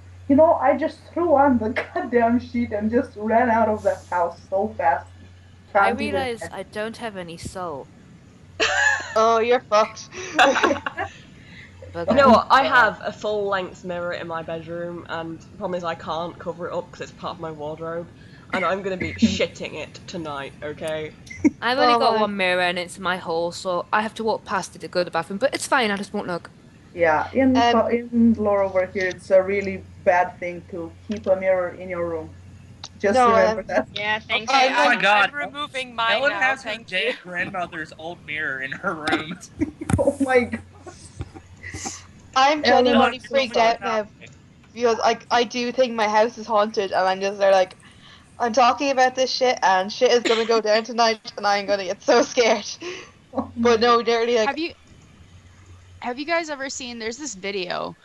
threw on the goddamn sheet and just ran out of the house so fast. I Can't even realize imagine. I don't have any soul. Oh, you're fucked. But You know what? I have a full-length mirror in my bedroom, and the problem is I can't cover it up because it's part of my wardrobe, and I'm gonna be shitting it tonight. Okay. I've only Oh, got my. one mirror and it's in my hall, so I have to walk past it to go to the bathroom. But it's fine. I just won't look. Yeah, in Um, in lore over here, it's a really bad thing to keep a mirror in your room. Just No, remember that. Yeah, thank Okay, you. Oh my God. I'm removing mine Ellen now. has her Thank you. dead grandmother's old mirror in her room. Oh my god. I'm Ellen, genuinely I'm so freaked sorry. out now because I do think my house is haunted, and I'm just there like, I'm talking about this shit, and shit is gonna go down tonight, and I'm gonna get so scared. But no, literally, like, Have you guys ever seen? There's this video,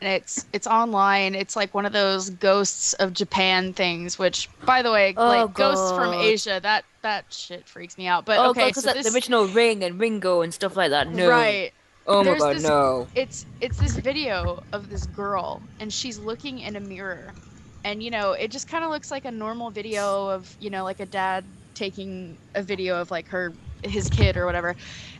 and it's online. It's like one of those ghosts of Japan things. Which, by the way, Oh, like ghosts from God. Asia, that shit freaks me out. But Oh okay, god, because so like the original Ring and Ringo and stuff like that. No. right. Oh my There's god, this, no. It's this video of this girl, and she's looking in a mirror, and it just kind of looks like a normal video of like a dad taking a video of like his kid or whatever,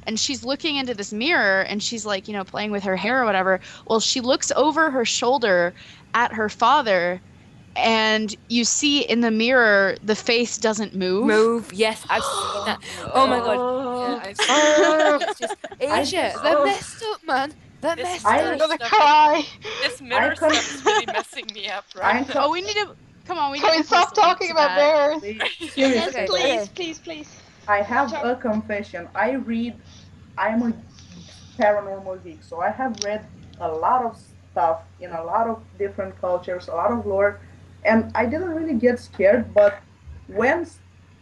and she's looking into this mirror, and she's like playing with her hair or whatever. Well, she looks over her shoulder at her father, and you see in the mirror the face doesn't move. Yes, I've seen that. Oh my god. Yeah, I've seen that. It's just Asia. They're messed up, man. They're messed I'm up. gonna cry. This mirror stuff is really messing me up right now. Oh, we need to come on. We Can need we to stop post a link talking to about that. mirrors? Seriously, Okay. Please. I have a confession. I'm a paranormal geek, so I have read a lot of stuff in a lot of different cultures, a lot of lore, and I didn't really get scared, but when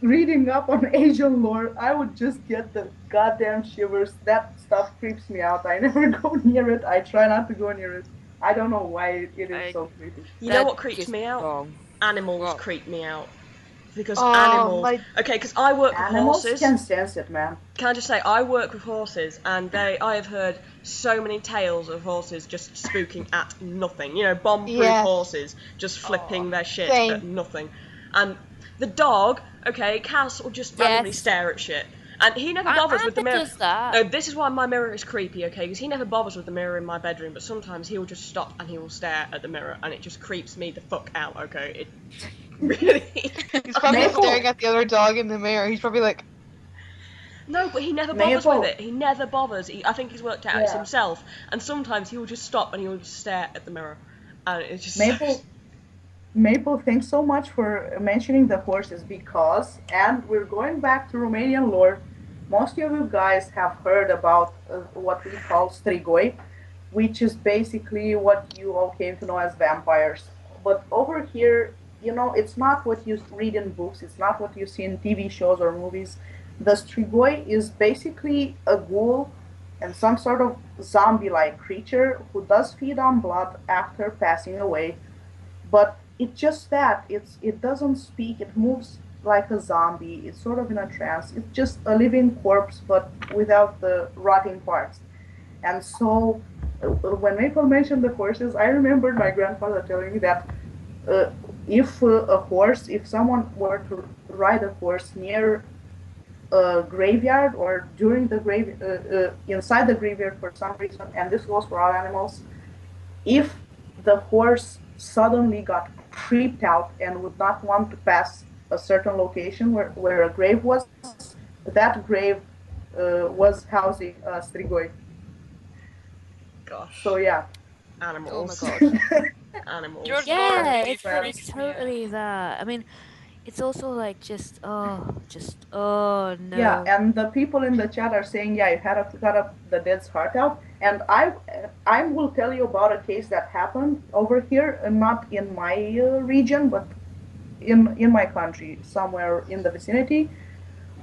reading up on Asian lore, I would just get the goddamn shivers. That stuff creeps me out. I never go near it. I try not to go near it. I don't know why it is so creepy. You know what creeps me out? Wrong. Animals creep me out. Because Oh, animals... my- Okay, because I work with Animals horses. can sense it, man. Can I just say, I work with horses, and I have heard so many tales of horses just spooking at nothing. Bomb-proof Yes. horses just flipping their shit Same. at nothing. And the dog, okay, Cass will just randomly Yes. stare at shit. And he never bothers with the mirror. does that. No, this is why my mirror is creepy, okay? Because he never bothers with the mirror in my bedroom, but sometimes he will just stop and he will stare at the mirror, and it just creeps me the fuck out, okay? It really... He's probably Maple. staring at the other dog in the mirror. He's probably like, No, but he never bothers Maple. with it. He never bothers. I think he's worked out it's Yeah. himself. And sometimes he will just stop and he will just stare at the mirror. And it's just... Maple, thanks so much for mentioning the horses because, and we're going back to Romanian lore, most of you guys have heard about what we call strigoi, which is basically what you all came to know as vampires. But over here, it's not what you read in books, it's not what you see in TV shows or movies. The strigoi is basically a ghoul and some sort of zombie-like creature who does feed on blood after passing away. But it's just that. It doesn't speak, it moves like a zombie, it's sort of in a trance. It's just a living corpse, but without the rotting parts. And so, when Maple mentioned the horses, I remembered my grandfather telling me that if someone were to ride a horse near a graveyard or during the inside the graveyard for some reason, and this goes for all animals, if the horse suddenly got creeped out and would not want to pass a certain location where a grave was, that grave was housing a strigoi. Gosh. So yeah. Animals. Oh my god. Animals. Your lore Yeah, really it's freaks me out. totally that. I mean, it's also like just oh no. Yeah, and the people in the chat are saying, yeah, you had to cut up the dead's heart out. And I will tell you about a case that happened over here, not in my region, but in my country, somewhere in the vicinity.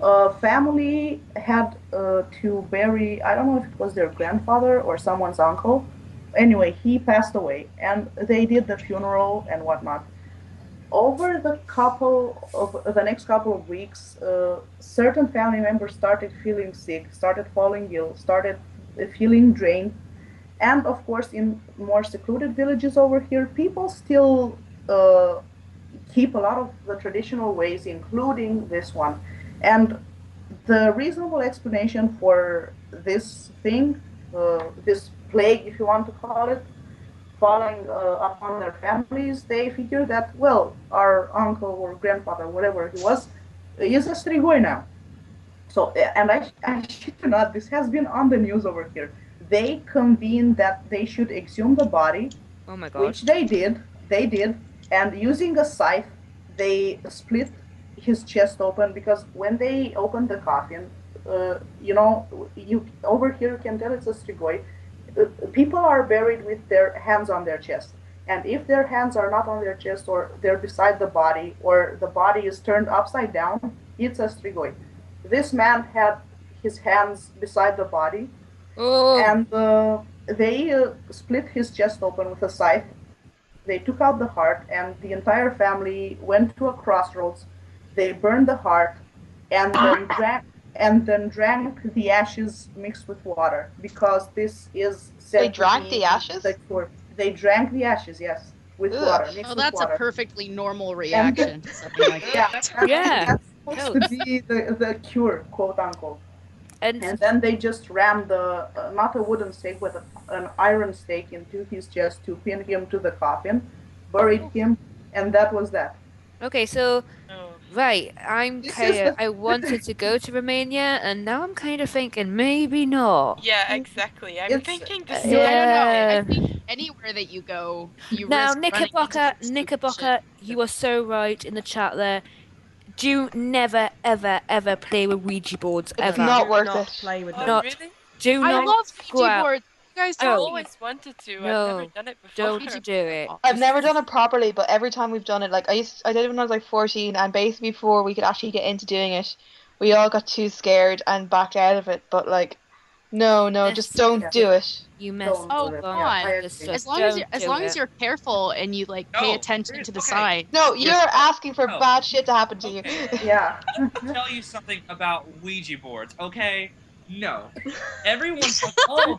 A family had to bury, I don't know if it was their grandfather or someone's uncle. Anyway, he passed away, and they did the funeral and whatnot. Over the next couple of weeks, certain family members started feeling sick, started falling ill, started feeling drained, and of course, in more secluded villages over here, people still keep a lot of the traditional ways, including this one. And the reasonable explanation for this thing, this plague, if you want to call it, falling upon their families, they figure that, well, our uncle or grandfather, whatever he was, is a strigoi now. So, and I shit you not, this has been on the news over here. They convened that they should exhume the body, oh my God. which they did, and using a scythe, they split his chest open, because when they opened the coffin, you over here you can tell it's a strigoi. People are buried with their hands on their chest, and if their hands are not on their chest, or they're beside the body, or the body is turned upside down, it's a strigoi. This man had his hands beside the body, and they split his chest open with a scythe. They took out the heart, and the entire family went to a crossroads. They burned the heart, and then drank the ashes mixed with water, because this is said They drank the ashes? They drank the ashes, yes, with water. Mixed Oh, that's with water. a perfectly normal reaction to something like that. That's supposed to be the cure, quote unquote. And then they just rammed not a wooden stake, but an iron stake into his chest to pin him to the coffin, buried him, and that was that. Okay, so right, I wanted to go to Romania, and now I'm kind of thinking maybe not. Yeah, exactly. I'm thinking the same. I don't know. I think anywhere that you go, you now risk running into Knickerbocker, you are so right in the chat there. Do never, ever, ever play with Ouija boards ever. It's not worth it. Play with them. Really? Do not. I love go Ouija out. boards. You guys I don't. always wanted to. No, I've never done it before. Don't do it. I've never done it properly, but every time we've done it, like I did it when I was like 14, and basically before we could actually get into doing it, we all got too scared and backed out of it. But like, no, just don't do it. You messed Oh, up. come on. As long as you're careful and you like pay attention to the sign. No, you're asking for bad shit to happen to you. Yeah. Let me tell you something about Ouija boards, okay? No. Everyone's like, oh,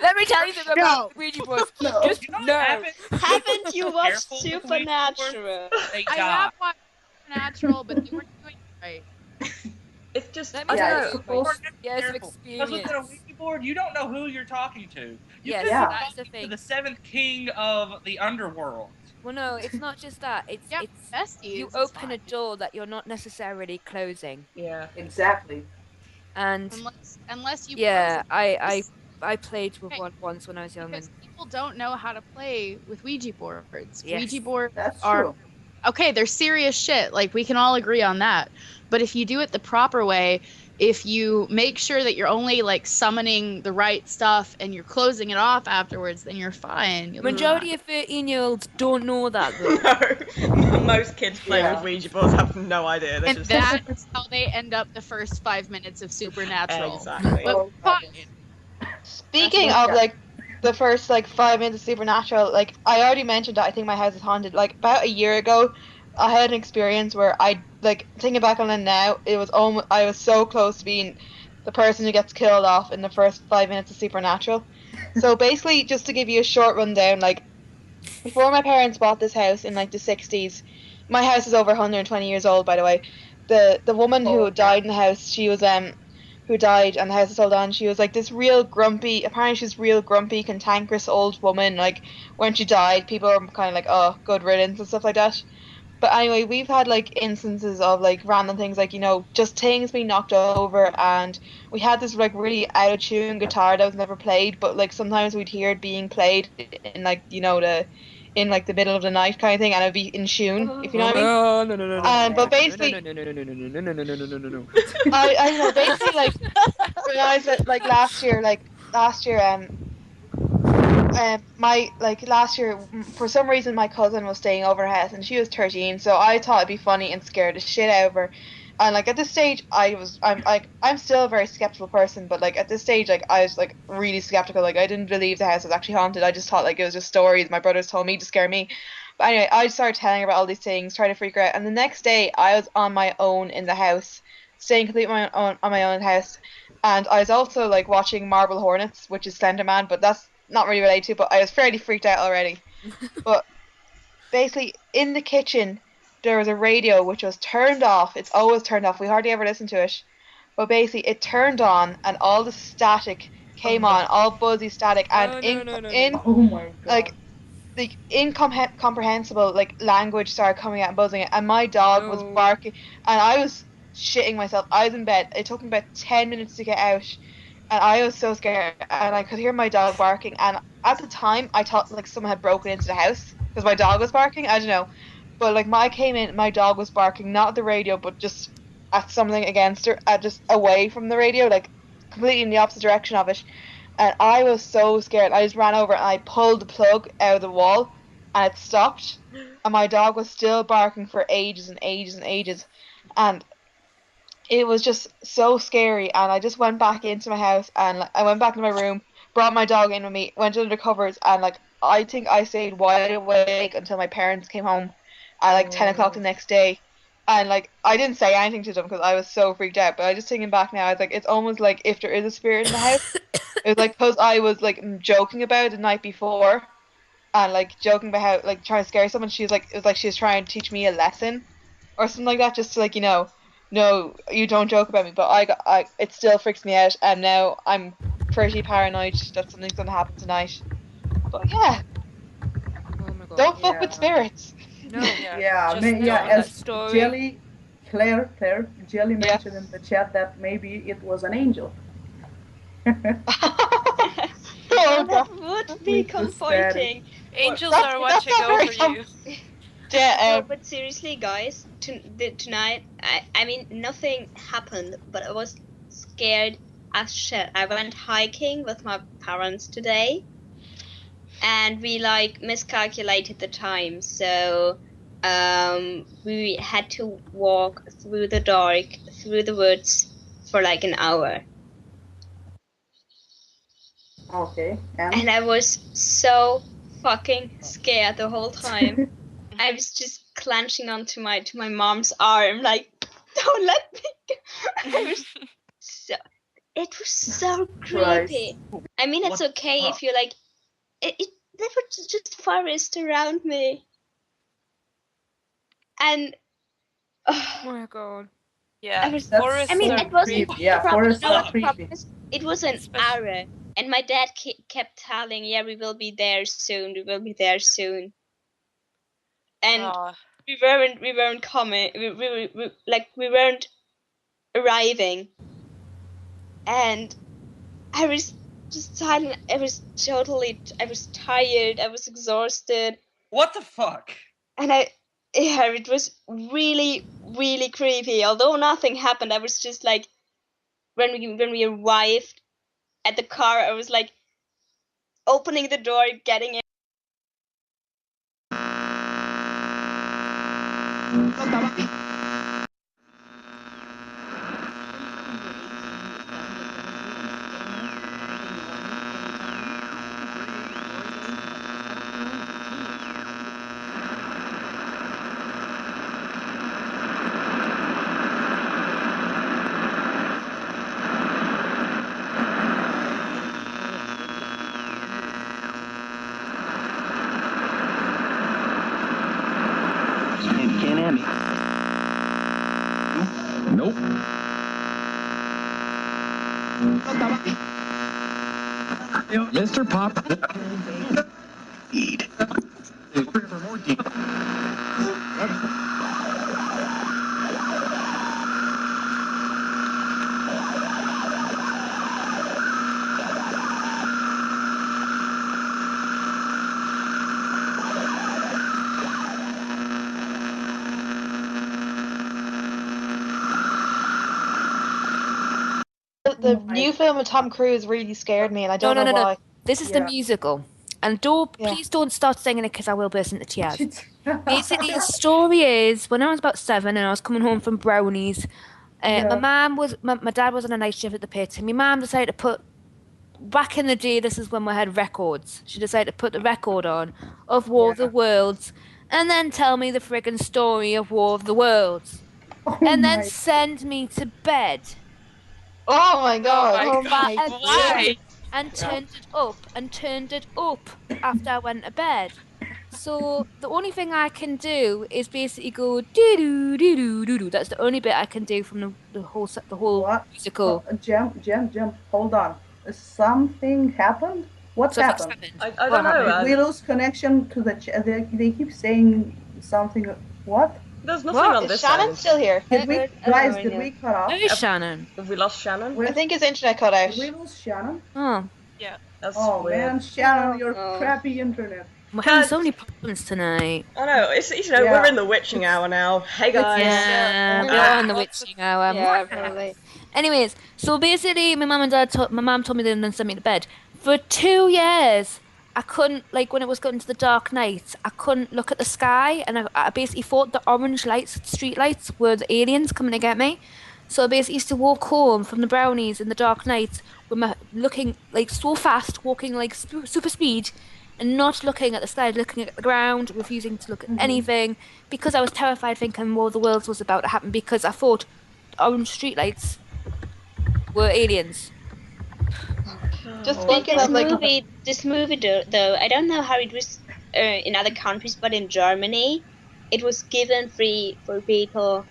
let me tell you something about Ouija boards. Just you know what no. Haven't you watched Careful with Ouija Supernatural? they I die. have watched Supernatural, but they weren't doing it right. It's just, Let I me don't tell know. you. Careful. Yes, Because experience. with a Ouija board, you don't know who you're talking to. You Yes, could be that's talking the to thing. the seventh king of the underworld. Well, no, it's not just that. It's besties, you it's open fine. a door that you're not necessarily closing. Yeah. Exactly. And unless you yeah, close it. I played with one once when I was young. Because people don't know how to play with Ouija boards. Yes. Ouija boards That's are true. okay, they're serious shit. Like, we can all agree on that. But if you do it the proper way, if you make sure that you're only, like, summoning the right stuff and you're closing it off afterwards, then you're fine. Majority of 13-year-olds don't know that, though. No. Most kids playing with Ouija boards have no idea. And that's how they end up the first 5 minutes of Supernatural. Exactly. But fine. Speaking of, like, the first, like, 5 minutes of Supernatural, like, I already mentioned that I think my house is haunted. Like, about a year ago, I had an experience where thinking back on it now, I was so close to being the person who gets killed off in the first 5 minutes of Supernatural. So basically, just to give you a short rundown, like, before my parents bought this house in, like, the 60s, my house is over 120 years old, by the way. The woman who died in the house, she was, who died and the house is sold on, she was, like, this real grumpy, apparently she's real grumpy, cantankerous old woman. Like, when she died, people were kind of like, oh, good riddance and stuff like that. But anyway, we've had, like, instances of, like, random things, like, you know, just things being knocked over, and we had this, like, really out-of-tune guitar that was never played, but, like, sometimes we'd hear it being played in, like, you know, in like the middle of the night kind of thing, and it'd be in tune, if you know what I mean. Oh no. But basically, No. I don't know. Basically, like when I was like last year, my like last year for some reason my cousin was staying over her house and she was 13, so I thought it'd be funny and scared the shit out of her. And like at this stage I'm still a very skeptical person, but like at this stage like I was like really skeptical. Like I didn't believe the house was actually haunted. I just thought like it was just stories my brothers told me to scare me. But anyway, I started telling her about all these things, trying to freak her out, and the next day I was on my own in the house, staying completely on my own house. And I was also like watching Marble Hornets, which is Slender Man, but that's not really related to, but I was fairly freaked out already. But basically, in the kitchen, there was a radio which was turned off. It's always turned off. We hardly ever listen to it. But basically, it turned on, and all the static came on, all buzzy static, and Oh my god. like the incomprehensible like language started coming out and buzzing it, and my dog was barking, and I was shitting myself. I was in bed. It took me about 10 minutes to get out, and I was so scared, and I could hear my dog barking, and at the time I thought like someone had broken into the house because my dog was barking. I don't know, but like I came in, my dog was barking, not at the radio, but just at something against her, just away from the radio, like completely in the opposite direction of it. And I was so scared. I just ran over and I pulled the plug out of the wall, and it stopped. And my dog was still barking for ages and ages and ages. And it was just so scary. And I just went back into my house, and like, I went back into my room, brought my dog in with me, went under the covers, and like I think I stayed wide awake until my parents came home at like 10 o'clock the next day. And like I didn't say anything to them because I was so freaked out. But I just thinking back now, I was like, it's almost like if there is a spirit in the house. It was like because I was like joking about it the night before, and like joking about how like trying to scare someone. She was like, it was like she was trying to teach me a lesson, or something like that, just to like no, you don't joke about me. But it still freaks me out, and now I'm pretty paranoid that something's gonna happen tonight. But yeah, Oh my god. don't fuck with spirits. No. As Claire, Jelly mentioned in the chat that maybe it was an angel. That would be comforting. Angels are watching over you. Yeah. No, but seriously, guys, tonight, I mean, nothing happened, but I was scared as shit. I went hiking with my parents today, and we like miscalculated the time, so we had to walk through the dark, through the woods for like an hour. Okay. And I was so fucking scared the whole time. I was just clenching onto my mom's arm, like, don't let me go. It was so creepy. I mean, it's okay if you like. There was just forest around me, and Oh my god. Yeah, forests it was creepy. Yeah, forests are creepy. It was an hour, and my dad kept telling, "Yeah, we will be there soon. We will be there soon." And we weren't coming. We weren't arriving, and I was just silent. I was tired. I was exhausted. What the fuck? And it was really, really creepy. Although nothing happened, I was just like, when we arrived at the car, I was like, opening the door, getting in. Nope. Mr. Pop. Eat. The new film with Tom Cruise really scared me, and I don't know why. This is the musical. And please don't start singing it because I will burst into tears. Basically, the story is when I was about 7 and I was coming home from Brownies, my dad was on a night shift at the pit, and my mum decided to put, back in the day, this is when we had records. She decided to put the record on of War of the Worlds, and then tell me the friggin' story of War of the Worlds, and then send me to bed. Oh my god! Oh my god! Why? And turned it up after I went to bed. So the only thing I can do is basically go doo doo doo doo doo doo. That's the only bit I can do from the whole musical. Jem, hold on. Something happened? What happened? I don't know. Did we lose connection to the they keep saying something. What? There's nothing on this Shannon end. Still here? Did we cut off? Where's Shannon? Have we lost Shannon? I think his internet cut out. Did we lose Shannon? Oh. Yeah. That's weird. Man, Shannon, your crappy internet. We're having so many problems tonight. I know. It's we're in the witching hour now. Hey guys. Yeah, we're in the witching hour. Yeah, probably. Anyways, so basically, my mum told me they didn't send me to bed for 2 years. I couldn't, like, when it was getting to the dark night, I couldn't look at the sky, and I basically thought the orange lights, street lights, were the aliens coming to get me. So I basically used to walk home from the Brownies in the dark night with my looking like so fast, walking like super speed, and not looking at the sky, looking at the ground, refusing to look at anything, because I was terrified, thinking War of the Worlds was about to happen, because I thought orange street lights were aliens. Just speaking of this movie though, I don't know how it was in other countries, but in Germany, it was given free for people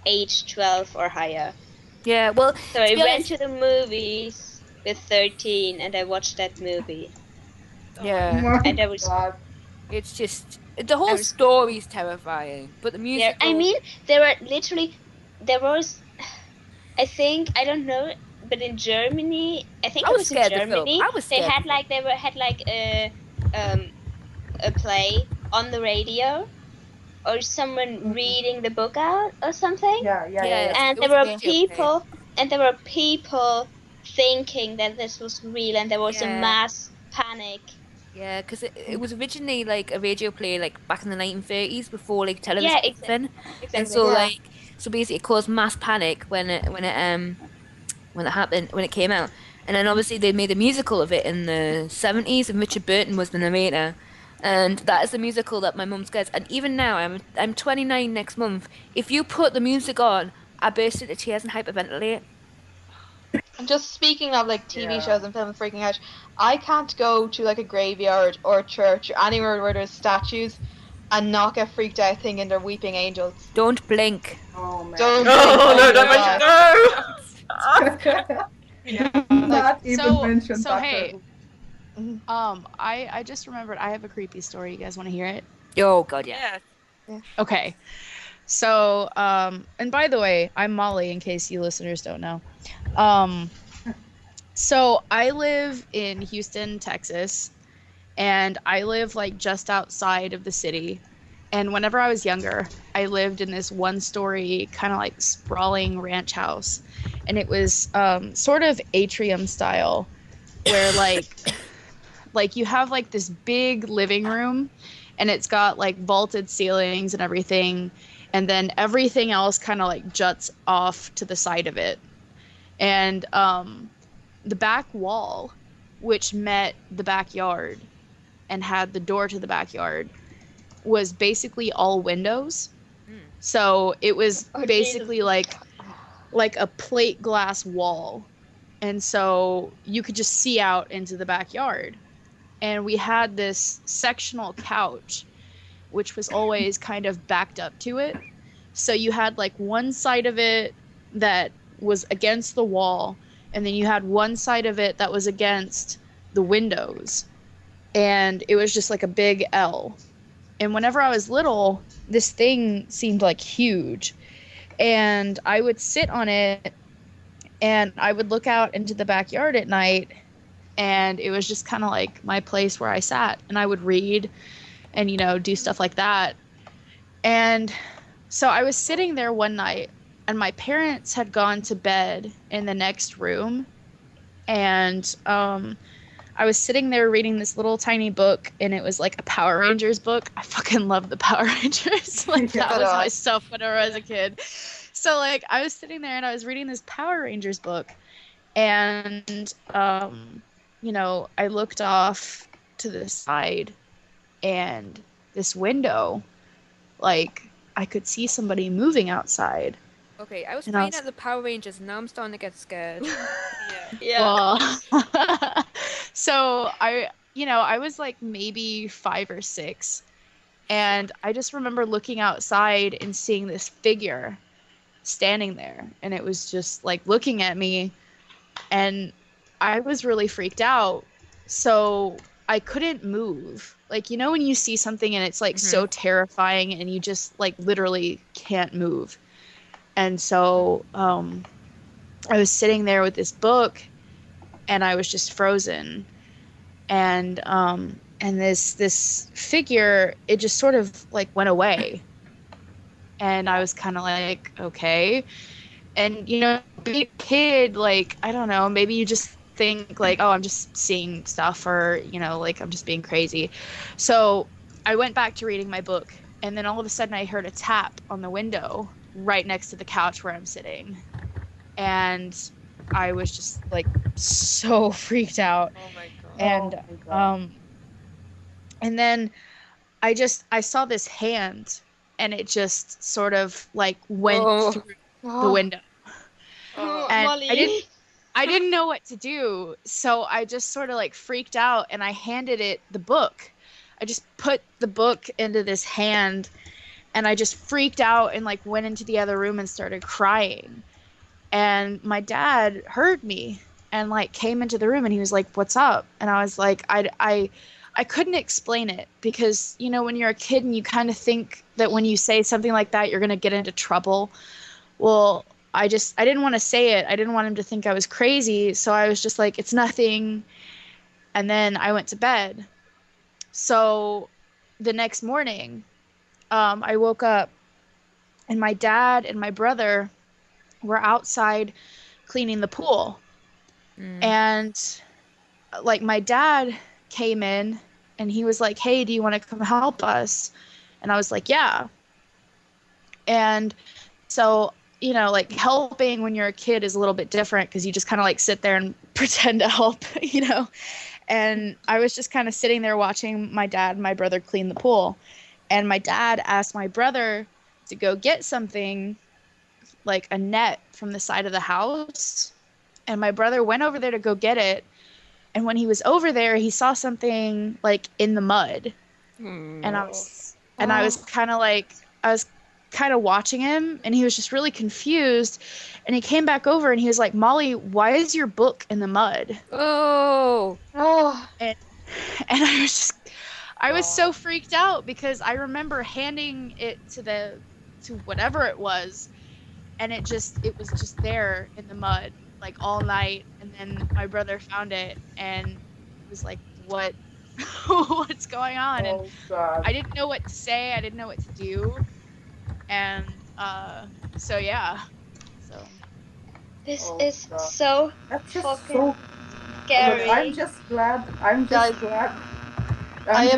age 12 or higher. Yeah, well, so I went to the movies with 13, and I watched that movie. Yeah, and I was. It's just the whole story's terrifying, but the music. Yeah, I mean, there was, I think, I don't know. But in Germany, I think it was in Germany. They had a play on the radio, or someone reading the book out or something. Yeah. And there were people thinking that this was real, and there was a mass panic. Yeah, because it was originally like a radio play, like back in the 1930s, before like television. Yeah, exactly. And so so basically, it caused mass panic when it happened, when it came out. And then obviously they made a musical of it in the 70s, and Richard Burton was the narrator. And that is the musical that my mum gets. And even now, I'm 29 next month. If you put the music on, I burst into tears and hyperventilate. And just speaking of like TV shows and film freaking out, I can't go to like a graveyard or a church or anywhere where there's statues and not get freaked out thinking they're weeping angels. Don't blink. Oh man. Don't Not even mention so that. Hey, I just remembered I have a creepy story. You guys want to hear it? Oh god, yeah. Okay. So, and by the way, I'm Molly, in case you listeners don't know. So I live in Houston, Texas, and I live like just outside of the city. And whenever I was younger, I lived in this one-story kind of like sprawling ranch house, and it was sort of atrium style, where like you have like this big living room, and it's got like vaulted ceilings and everything, and then everything else kind of like juts off to the side of it. And the back wall, which met the backyard and had the door to the backyard, was basically all windows. So it was basically like a plate glass wall. And so you could just see out into the backyard. And we had this sectional couch, which was always kind of backed up to it. So you had like one side of it that was against the wall, and then you had one side of it that was against the windows. And it was just like a big L. And whenever I was little, this thing seemed like huge. And I would sit on it, and I would look out into the backyard at night, and it was just kind of like my place where I sat, and I would read and, do stuff like that. And so I was sitting there one night and my parents had gone to bed in the next room, and I was sitting there reading this little tiny book, and it was like a Power Rangers book. I fucking love the Power Rangers. Like, that was my stuff when I was a kid. So, like, I was sitting there and I was reading this Power Rangers book, and, you know, I looked off to the side, and this window, like, I could see somebody moving outside. Okay, I was reading at the Power Rangers, and now I'm starting to get scared. Yeah. Well, so I was like maybe 5 or 6, and I just remember looking outside and seeing this figure standing there, and it was just like looking at me, and I was really freaked out. So I couldn't move. Like, you know, when you see something and it's like so terrifying and you just like literally can't move. And so I was sitting there with this book, and I was just frozen. And this figure, it just sort of like went away. And I was kind of like, okay. And, you know, being a kid, like, I don't know, maybe you just think like, oh, I'm just seeing stuff, or, you know, like, I'm just being crazy. So I went back to reading my book, and then all of a sudden I heard a tap on the window right next to the couch where I'm sitting. And I was just like so freaked out. Oh my god. And then I saw this hand, and it just sort of like went through the window. And Molly. I didn't know what to do, so I just sort of like freaked out, and I handed it the book. I just put the book into this hand, and I just freaked out and like went into the other room and started crying. And my dad heard me and like came into the room, and he was like, "What's up?" And I was like, I couldn't explain it, because, you know, when you're a kid and you kind of think that when you say something like that, you're going to get into trouble. Well, I didn't want to say it. I didn't want him to think I was crazy. So I was just like, it's nothing. And then I went to bed. So the next morning, I woke up, and my dad and my brother were outside cleaning the pool. And like, my dad came in, and he was like, "Hey, do you want to come help us?" And I was like, "Yeah." And so, you know, like, helping when you're a kid is a little bit different, because you just kind of like sit there and pretend to help, you know. And I was just kind of sitting there watching my dad and my brother clean the pool. And my dad asked my brother to go get something, like a net from the side of the house. And my brother went over there to go get it. And when he was over there, he saw something like in the mud. And I was kind of watching him, and he was just really confused. And he came back over, and he was like, "Molly, why is your book in the mud?" And I was so freaked out, because I remember handing it to whatever it was, and it was just there in the mud like all night. And then my brother found it, and he was like, "What? What's going on?" And I didn't know what to say. I didn't know what to do. And so yeah. So this is so That's just fucking so scary. I'm just glad. I am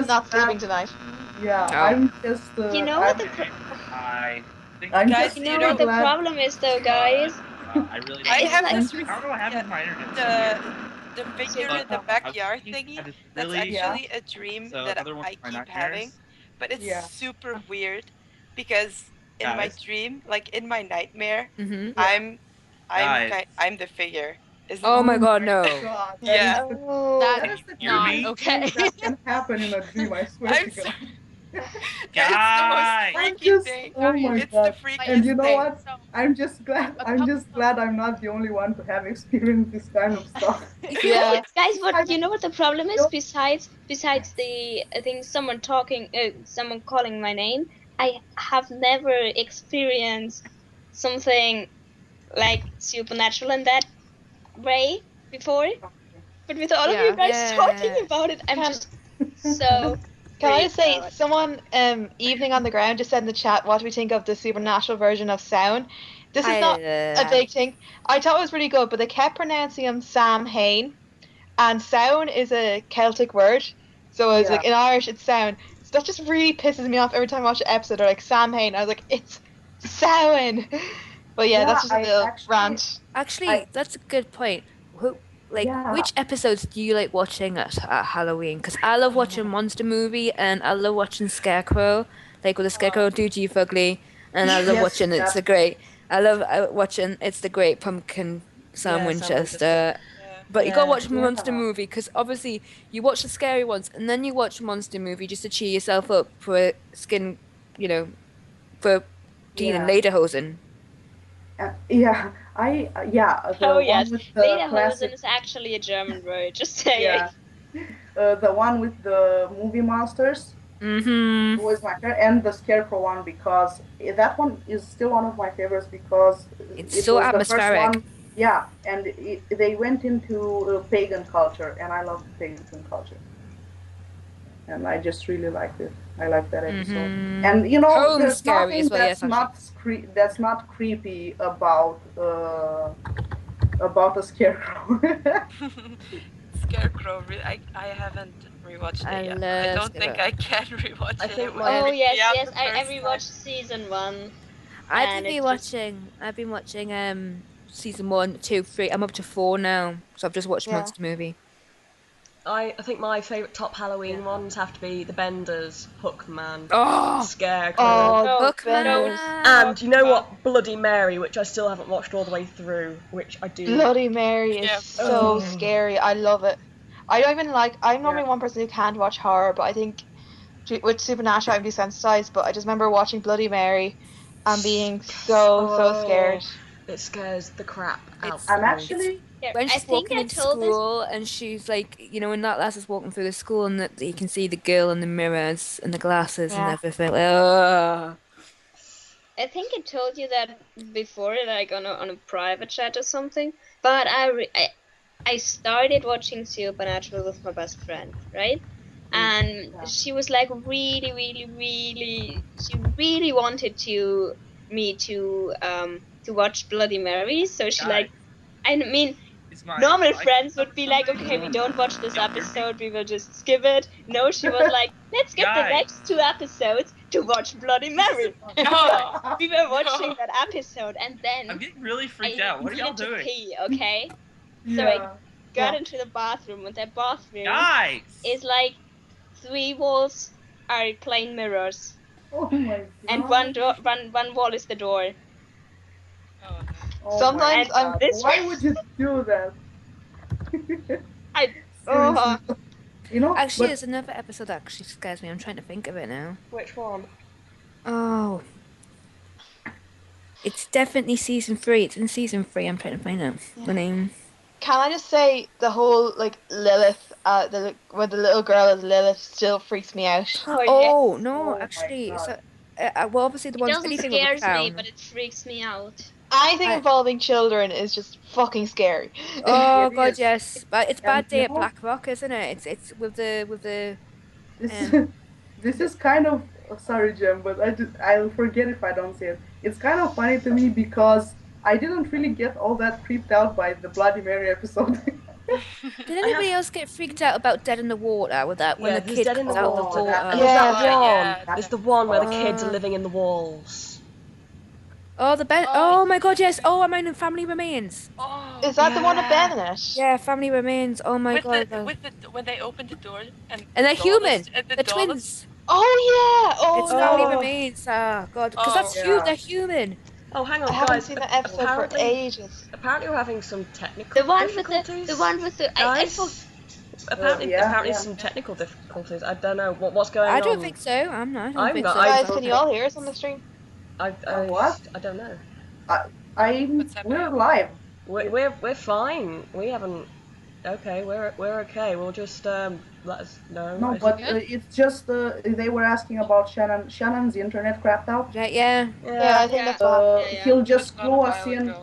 not sleeping tonight. Yeah, No. I'm just. You know what the Guys, you know what the problem is, though, guys? I really I It's have like- this I don't know what happened to my internet. the figure in the backyard thingy. That's Really, actually a dream So that another one I of my keep nightmares. having, but it's Yeah. super weird, because in my Guys. dream, like in my nightmare, Mm-hmm. I'm Guys. the figure. Isn't Oh it? my god, no. God, Yeah. that is the Hear me? craziest thing that can happen in a dream. I swear I'm to God. It's Guys. the most I'm freaky just, thing. oh my It's God. the freakiest And you know thing. what? I'm just glad I'm not the only one to have experienced this kind of stuff. Yeah. Guys, but you know what the problem is? Besides the thing, someone calling my name, I have never experienced something like supernatural in that way before. But with all of you guys talking about it, I'm just so. Can I just say, out. someone, Evening on the Ground just said in the chat, what do we think of the supernatural version of Sound? This is not a big thing. I thought it was really good, but they kept pronouncing him Sam Hain, and Sown is a Celtic word, so it's like in Irish it's Sown. So that just really pisses me off every time I watch an episode. They're like Sam Hain. I was like, it's Sown. But that's just a little rant. Actually, that's a good point. Which episodes do you like watching at Halloween? Because I love watching Monster Movie, and I love watching Scarecrow, like with the Scarecrow Doogie Fugly, and I love watching It's the Great. I love watching It's the Great Pumpkin Sam Winchester. But you gotta watch Monster Movie, because obviously you watch the scary ones, and then you watch Monster Movie just to cheer yourself up for skin, for Dean and Lederhosen. The Lederhosen is actually a German word, just saying. The one with the movie monsters was my favorite, and the Scarecrow one, because that one is still one of my favorites because it's so atmospheric. The first one, and they went into pagan culture, and I love pagan culture, and I just really liked it. I like that episode, and there's nothing that's not creepy about a Scarecrow. Scarecrow, I haven't rewatched it yet. I don't think I can rewatch it. I rewatched season 1. I've been watching season 1, 2, 3. I'm up to 4 now, so I've just watched Monster Movie. I think my favourite top Halloween ones have to be the Benders, Hookman, Scarecrow, Hookman, and you know what, Bloody Mary, which I still haven't watched all the way through, which I do. Bloody Mary is so scary. I love it. I'm normally one person who can't watch horror, but I think with Supernatural I'm desensitized. But I just remember watching Bloody Mary and being so scared. It scares the crap out. I'm actually. When she's walking into school and she's like, when that lass is walking through the school and that you can see the girl in the mirrors and the glasses and everything. I think I told you that before, like on a private chat or something. But I started watching Supernatural with my best friend, right? And she was like she really wanted me to watch Bloody Mary. So she normal friends would be like, okay, we don't watch this episode, we will just skip it. No, she was like, let's skip the next 2 episodes to watch Bloody Mary. So we were watching that episode, and then I'm getting really freaked out. What are y'all doing? Pee, okay? So I got into the bathroom, and that bathroom is like 3 walls are plain mirrors. Oh my God. And one wall is the door. Sometimes why would you do that? Actually, there's another episode that actually scares me. I'm trying to think of it now. Which one? Oh, it's definitely season 3. It's in season 3. I'm trying to find out the name. Can I just say the whole Lilith, where the little girl is Lilith, still freaks me out. Actually, so well, obviously the one anything scares me, but it freaks me out. Anything involving children is just fucking scary. Oh God, yes. But it's Bad Day at Black Rock, isn't it? It's with the. This is kind of sorry, Jem, but I'll forget if I don't say it. It's kind of funny to me because I didn't really get all that creeped out by the Bloody Mary episode. Did anybody else get freaked out about Dead in the Water with that when the kid Dead in the comes out of the water? It's the one where the kids are living in the walls. Oh, oh my God, yes. Oh, I'm in Family Remains. Oh, is that the one with Ben in it? Yeah, Family Remains. Oh my God. When they open the door and they're human. They're twins. Oh yeah. Oh, it's Family Remains. Oh God, because that's they're human. Oh, hang on, I haven't seen that episode for ages. Apparently, we're having some technical difficulties. The one with the apparently some technical difficulties. I don't know what's going on. I don't think so. I'm not. I don't think so. Guys, can you all hear us on the stream? What? I don't know. We're live. We're fine. We haven't. Okay, we're okay. We'll just let us know. No, but it's just they were asking about Shannon. Shannon's internet crapped out. Yeah, I think that's what. He'll just clue us in.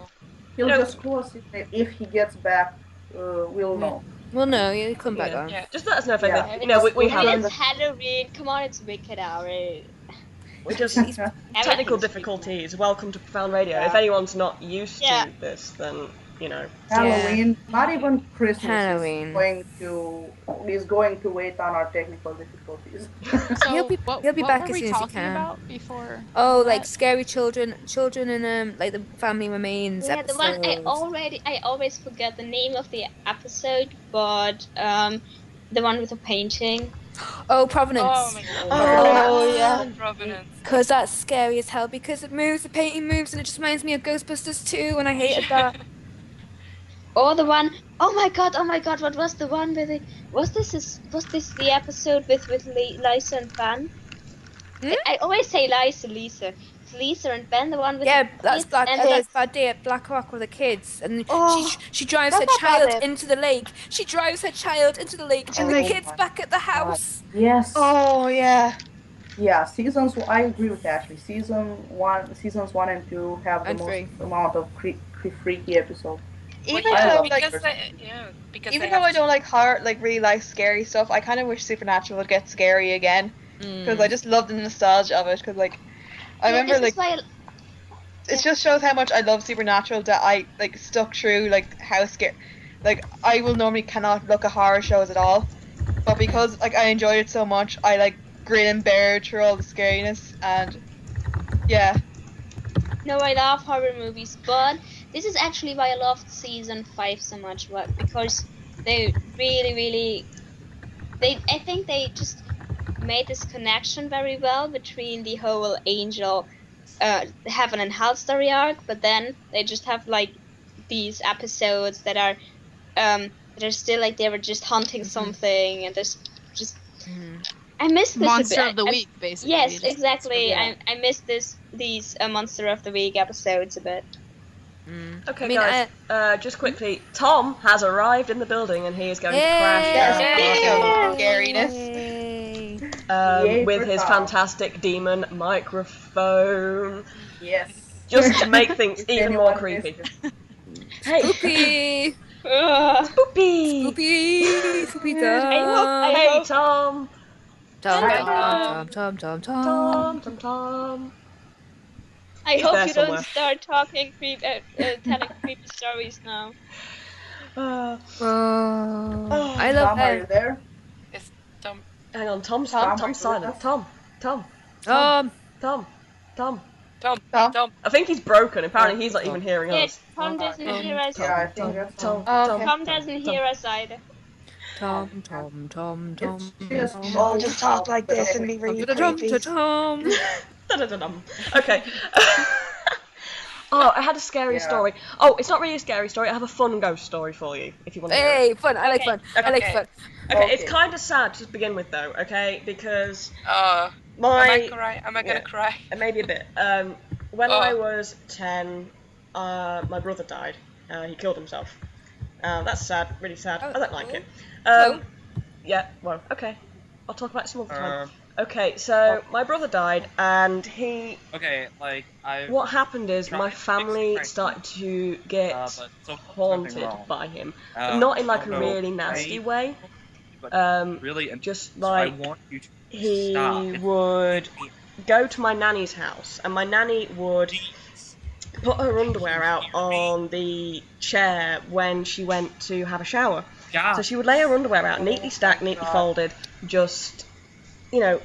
He'll just clue us in. If he gets back, we'll know. We'll know. He'll come back on. Just let us know if anything. We have. It's Halloween. Come on, it's Wicked Hour. We just technical difficulties. Welcome to Profound Radio. If anyone's not used to this, then you know. Halloween, not even Christmas is going to wait on our technical difficulties. So he'll be back as soon as he can. About before like scary children in like the family remains. Yeah, episodes. the one I always forget the name of the episode, but the one with the painting. Oh, Provenance. Oh my god. Oh yeah. Provenance. Because that's scary as hell. Because it moves, the painting moves, and it just reminds me of Ghostbusters 2, and I hated that. Or the one, oh my god, what was the one with the, was this the episode with Lisa and Ben? I always say Lisa. It's Lisa and Ben, the one with that's the Black, and that's Bad Day at Black Rock with the kids, and she drives her child into the lake. She drives her child into the lake, and the kid's back at the house. Yes. Oh yeah. Yeah, I agree with Ashley. Seasons 1 and 2 have the most amount of freaky episodes. Even though I don't like horror, really like scary stuff, I kind of wish Supernatural would get scary again, because I just love the nostalgia of it. Because I remember it just shows how much I love Supernatural that I stuck through how scary. I will normally cannot look at horror shows at all, but because I enjoyed it so much, I grin and bear through all the scariness, and yeah. No, I love horror movies, but this is actually why I loved season 5 so much, because they really, I think they just made this connection very well between the whole angel, heaven and hell story arc, but then they just have these episodes that are still they were just hunting something, and there's just I miss this Monster a bit. of the Week, basically. Yes, exactly. I miss these Monster of the Week episodes a bit. Okay, guys. Just quickly, Tom has arrived in the building, and he is going to crash scariness. With his fantastic demon microphone. Yes. Just to make things even more creepy. Hey. Spoopy. Spoopy. Spoopy. Hey, Tom. Tom. I hope you don't start talking telling creepy stories now. I love Tom, are you there? Is Tom? Hang on, Tom's silent. Tom. I think he's broken. Apparently, he's not even hearing us. Tom doesn't hear us. Yeah, I think that's Tom. Tom doesn't hear us either. Tom. I'll just talk like this and be really creepy. Okay. Oh, I had a scary story. Oh, it's not really a scary story. I have a fun ghost story for you, if you want to hear it. Hey, fun. I like fun. Okay, it's kind of sad to begin with, though, okay? Because Am I gonna cry? Maybe a bit. When I was 10, my brother died. He killed himself. That's sad, really sad. I don't like it. Yeah, well, okay. I'll talk about it some other time. Okay, so my brother died, and he... Okay, what happened is my family started to get haunted by him. Not in a really nasty way. Just he would go to my nanny's house, and my nanny would put her underwear out on the chair when she went to have a shower. So she would lay her underwear out, neatly stacked, neatly folded, just...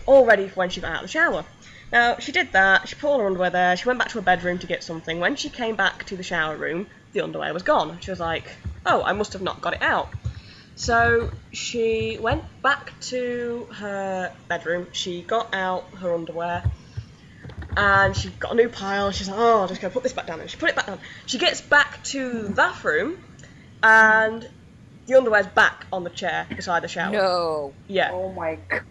all ready for when she got out of the shower. Now, she did that, she put all her underwear there, she went back to her bedroom to get something. When she came back to the shower room, the underwear was gone. She was like, oh, I must have not got it out. So, she went back to her bedroom, she got out her underwear, and she got a new pile, she's like, oh, I'll just go put this back down, and she put it back down. She gets back to the bathroom, and the underwear's back on the chair beside the shower. No. Yeah. Oh my god.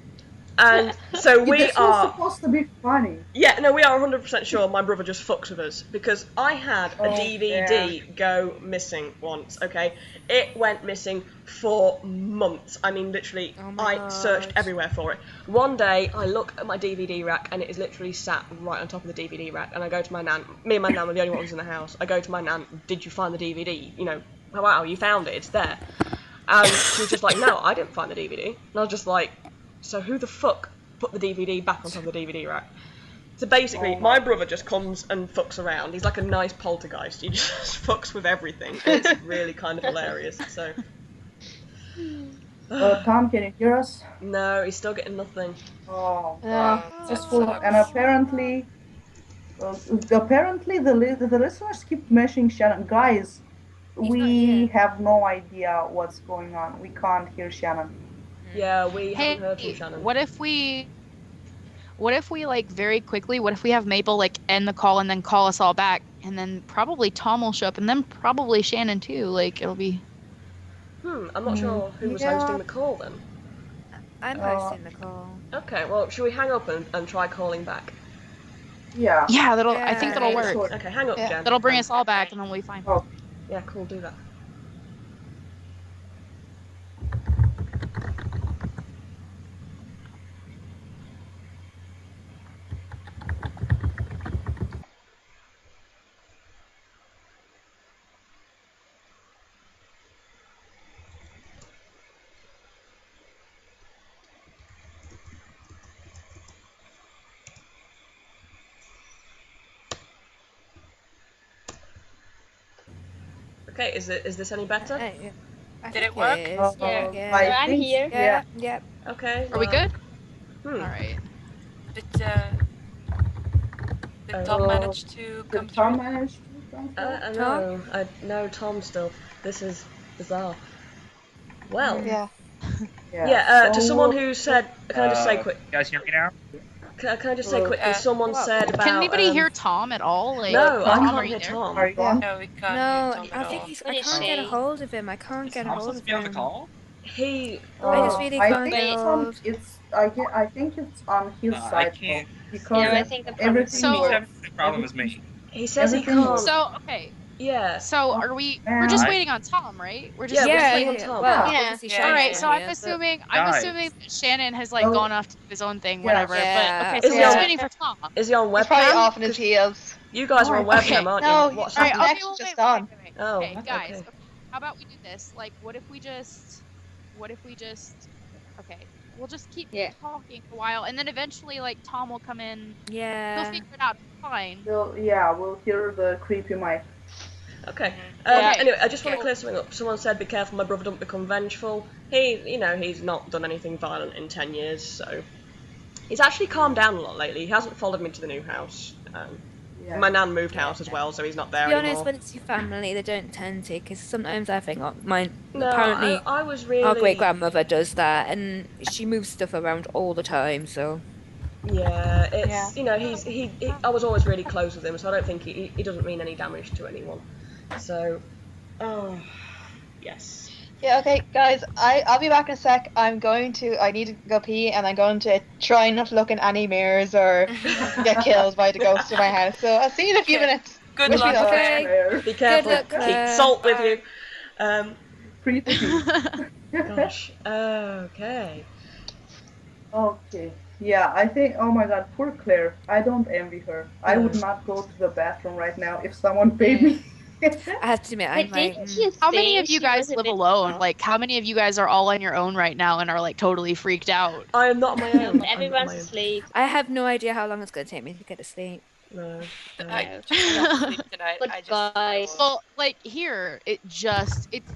And so we this are... was supposed to be funny. Yeah, no, we are 100% sure my brother just fucks with us, because I had a DVD go missing once, okay? It went missing for months. I mean, literally, I searched everywhere for it. One day, I look at my DVD rack, and it is literally sat right on top of the DVD rack, and I go to my nan. Me and my nan were the only ones in the house. I go to my nan, did you find the DVD? Wow, you found it, it's there. And she was just like, no, I didn't find the DVD. And I was just like... So who the fuck put the DVD back on top of the DVD rack? So basically, my brother just comes and fucks around. He's like a nice poltergeist. He just fucks with everything. And it's really kind of hilarious. So. Tom, can you hear us? No, he's still getting nothing. Oh, Yeah. and apparently the listeners keep mentioning Shannon. Guys, we have no idea what's going on. We can't hear Shannon. Yeah, we haven't heard from Shannon. What if we like very quickly? What if we have Mapal like end the call and then call us all back, and then probably Tom will show up, and then probably Shannon too. Like it'll be. I'm not sure who was hosting the call then. I'm hosting the call. Okay, well, should we hang up and try calling back? Yeah. Yeah, I think that'll work. Okay, hang up, Jen. That'll bring us all back, and then we'll be fine. Oh. Yeah, cool, do that. Okay, is this any better? Did it work? Yeah. I'm here. Yeah. Yep. Okay. Are we good? All right. Did Tom manage to come through? Tom manage to come through? No, Tom still. This is bizarre. Well. Yeah. To someone who said, can I just say quick? You guys hear me now? Can I just say quickly? Someone said about. Can anybody hear Tom at all? Like, no, I Tom, can't hear Tom. Are you on? No, we can't. No, hear Tom I at think all. he's. I can't get a hold of him. I can't get a Tom hold supposed of to be on the him. call? He. I just really can't get a hold. I think it's on his side. I can't. Because I think the everything So- He's having the same problem as me. He says he Everything can't. So okay. Yeah. So are we? We're just waiting on Tom, right? We're just. Yeah, we're Yeah, waiting on yeah. Tom. Well, Yeah. obviously Yeah. Shannon's All right, not so I'm here, but- assuming Guys. that Shannon has like Oh. gone off to do his own thing, Yeah. whatever. Yeah. But okay, Is so he we're just on- waiting for Tom. Is he on He's probably webcam? off in his heels. You guys are on webcam, Okay. aren't No, you? What's All right, happening? connection's just on. Oh, Okay, guys. okay. Okay. How about we do this? Like, what if we just? Okay, we'll just keep talking for a while, and then eventually, like, Tom will come in. He'll Yeah. figure it out. Fine. we'll hear the creepy mic. Okay. Okay. Anyway, I just want to clear something up. Someone said, "Be careful, my brother don't become vengeful." He's not done anything violent in 10 years, so he's actually calmed down a lot lately. He hasn't followed me to the new house. My nan moved house as well, so he's not there To be anymore. honest, when it's your family, they don't tend to, because sometimes I think, No, apparently, I was really. our great grandmother does that, and she moves stuff around all the time. So Yeah, it's I was always really close with him, so I don't think he doesn't mean any damage to anyone. So, yes. Yeah, okay, guys, I'll be back in a sec. I need to go pee, and I'm going to try not to look in any mirrors or get killed by the ghost in my house. So I'll see you in a few minutes. Good Wish me luck. luck. okay. Be careful. luck, Keep Claire. salt with you. Gosh. Okay. Okay. Yeah, I think. Oh my God, poor Claire. I don't envy her. I would not go to the bathroom right now if someone paid me. I have to admit, I'm But like, didn't you How many think of you she guys was a live bit alone? off? Like, how many of you guys are all on your own right now and are like totally freaked out? I am not on my own. I'm not Everyone's on my own. asleep. I have no idea how long it's going to take me to get to sleep. No. I just went to sleep tonight. But I just guys, Well, like here, it's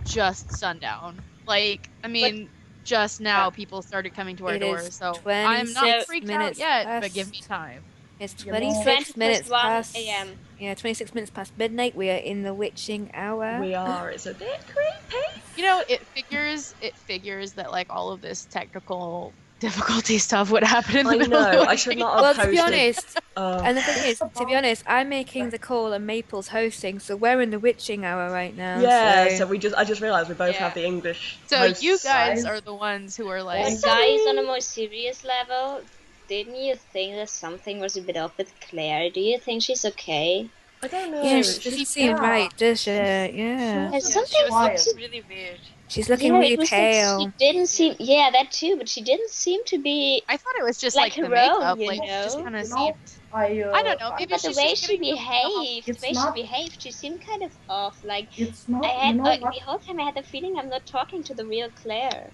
just sundown. Like, I mean, just now people started coming to our It door, is so I'm not 26 freaked out minutes yet. But past- give me time. It's You know- 26 minutes 1 past. a.m. Yeah, 26 minutes past midnight. We are in the witching hour. We are. It's a bit creepy. You know, it figures that like all of this technical difficulty stuff would happen in the I middle of know. the I should day. not have Well, posted. to be honest, Oh. and the thing is, to be honest, I'm making the call and Maple's hosting, so we're in the witching hour right now. Yeah. so I just realised we both Yeah. have the English. So hosts. you guys Guys. are the ones who are but like, guys, on a more serious level, didn't you think that something was a bit off with Claire? Do you think she's okay? I don't know. Yeah, she doesn't seem right, does she? Yeah. Has she something was Quiet. looking really weird. She's looking yeah, really it was that pale. she didn't seem. Yeah, that too. But she didn't seem to be. I thought it was just Like like, the her own, makeup, you like know? just kind of You know, seemed. I don't know. Maybe But the she's way just she getting behaved, It's the way not- she behaved, she seemed kind of off. Like It's not. I had You know like, what? the whole time I had the feeling I'm not talking to the real Claire.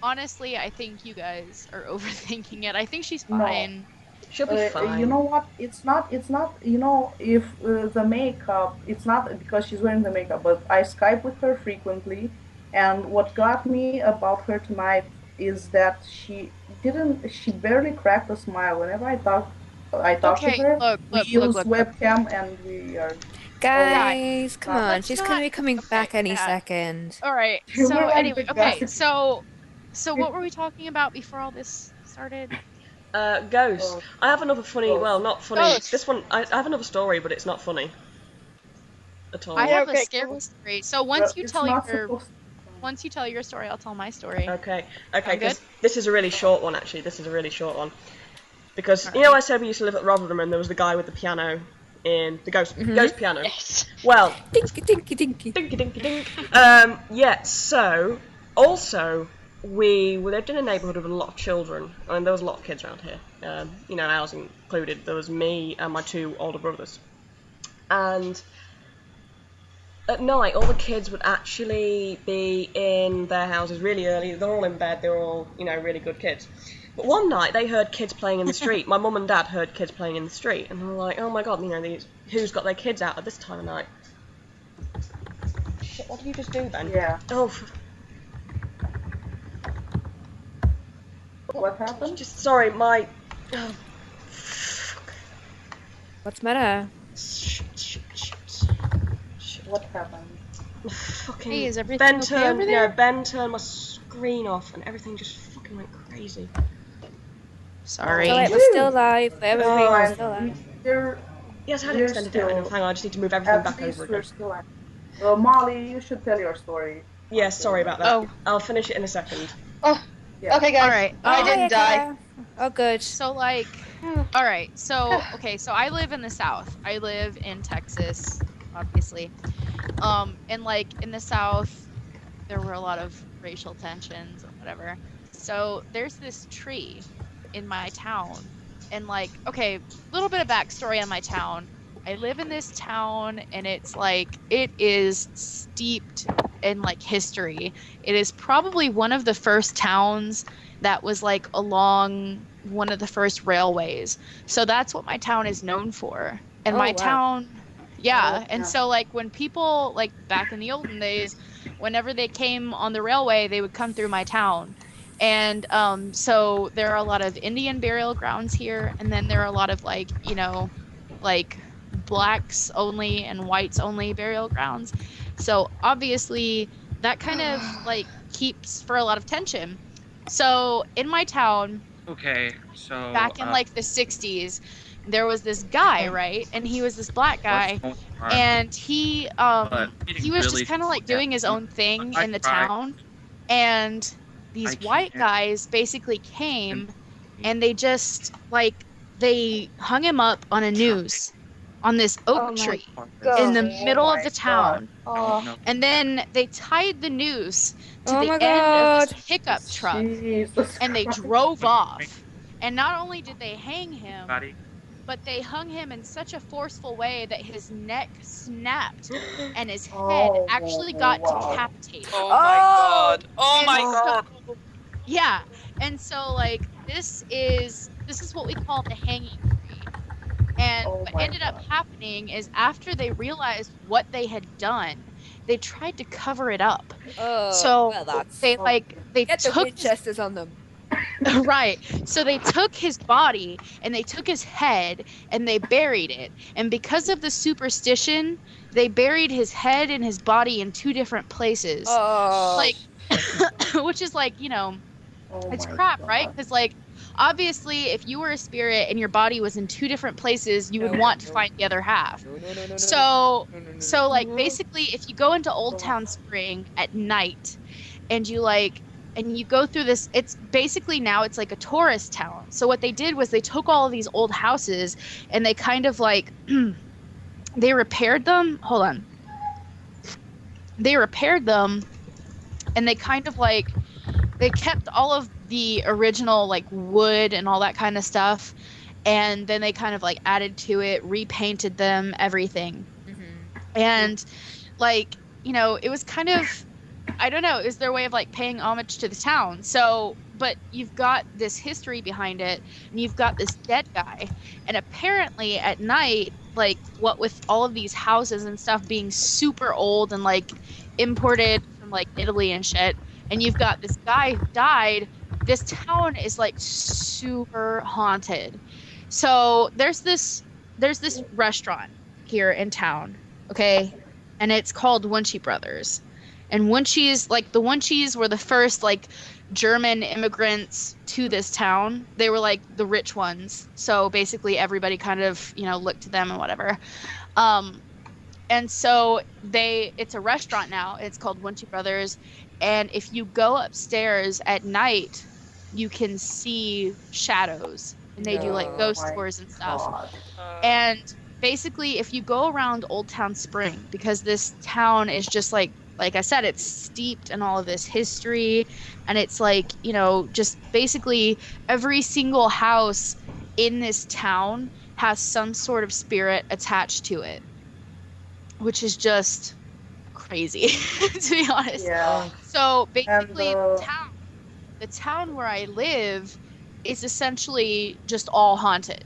Honestly, I think you guys are overthinking it. I think she's No. fine. She'll be fine. You know what? It's not. You know, if the makeup, it's not because she's wearing the makeup. But I Skype with her frequently, and what got me about her tonight is that she didn't. She barely cracked a smile. Whenever I talk to Okay, her. look, We use webcam, and we are. Guys, come on. Let's She's not- going to be coming back any yeah. second. All right. We're So like anyway, the okay. guys. So what were we talking about before all this started? Ghosts. I have another funny. Ghosts. Well, not funny. Ghosts. This one. I have another story, but it's not funny at all. I have okay, a scary cool. story. So once you It's tell not your supposed to- once you tell your story, I'll tell my story. Okay. Sound Because good? this is a really short one. Actually, this is a really short one. Because All you know, right. I said we used to live at Rotherham, and there was the guy with the piano in the ghost piano. Yes. Well, Dinky, dinky, dinky. dinky dinky dink. Yeah. So also we lived in a neighbourhood with a lot of children, and there was a lot of kids around here. You know, ours included. There was me and my 2 older brothers, and at night all the kids would actually be in their houses really early. They're all in bed. They're all, you know, really good kids. But one night they heard kids playing in the street. My mum and dad heard kids playing in the street, and they were like, "Oh my god, you know, who's got their kids out at this time of night?" Shit, what did you just do then? Yeah. Oh, What happened? just sorry, my. Oh, What's the matter? shit. What happened? Fucking Hey, is everything Ben okay turned, over there? yeah, Ben turned my screen off, and everything just fucking went crazy. Sorry. It's alright, we're still alive. Everyone's Fine. still alive. There, Yes, I had We're extended it. still- Hang on, I just need to move everything at back least over we're again. still alive. Molly, you should tell your story. Yeah, sorry about that. Oh. I'll finish it in a second. Yeah. Okay, guys. All right. I Oh, didn't hiya, die. Claire. Oh, good. So like, all right. So okay. So I live in the South. I live in Texas, obviously. And like in the South, there were a lot of racial tensions or whatever. So there's this tree in my town, and like, okay, little bit of backstory on my town. I live in this town, and it's like it is steeped in like history. It is probably one of the first towns that was like along one of the first railways. So that's what my town is known for. And Oh, my wow. town, yeah. Oh, And yeah. so like when people like back in the olden days, whenever they came on the railway, they would come through my town. And so there are a lot of Indian burial grounds here, and then there are a lot of like, you know, like blacks only and whites only burial grounds. So obviously that kind of like keeps for a lot of tension. So in my town, Okay, so back in like the 60s, there was this guy, right? And he was this black guy, and he was really just kind of like doing his own thing I in the tried. town. And these I white can't. guys basically came and they just like they hung him up on a noose on this oak Oh my tree God. in the Oh middle of my the town. Oh, And then they tied the noose to Oh the my end God. of this pickup truck, Jesus and they Christ. drove off. And not only did they hang him, Buddy. but they hung him in such a forceful way that his neck snapped and his head Oh, actually got wow. decapitated. Oh my god. Oh And my so- god. Yeah. And so like this is what we call the hanging tree. And Oh what my ended up God. happening is after they realized what they had done, they tried to cover it up. Oh, So well, that's... they Get the took Winchesters on them. right. So they took his body and they took his head and they buried it. And because of the superstition, they buried his head and his body in 2 different places. Oh. Like, which is like, you know, Oh it's my crap, God. right? Because like, obviously, if you were a spirit and your body was in 2 different places, you would No, want to no. find the other half. No. So like basically if you go into Old Town Spring at night and you like and you go through this, it's basically now it's like a tourist town. So what they did was they took all of these old houses and they kind of like they repaired them. Hold on. They repaired them and they kind of like they kept all of the original like wood and all that kind of stuff, and then they kind of like added to it, repainted them, everything. And like, you know, it was kind of, I don't know, it was their way of like paying homage to the town. So but you've got this history behind it, and you've got this dead guy, and apparently at night, like what with all of these houses and stuff being super old and like imported from like Italy and shit, and you've got this guy who died, this town is like super haunted. So there's this restaurant here in town, okay, and it's called Wunschie Brothers. And Wunchies, like the Wunchies were the first like German immigrants to this town. They were like the rich ones. So basically everybody kind of, looked to them and whatever. And so it's a restaurant now. It's called Wunschie Brothers. And if you go upstairs at night, you can see shadows. And they do like ghost tours and stuff. And basically if you go around Old Town Spring, because this town is just like I said, it's steeped in all of this history, and it's like, just basically every single house in this town has some sort of spirit attached to it, which is just crazy, to be honest. Yeah. So basically the town where I live is essentially just all haunted.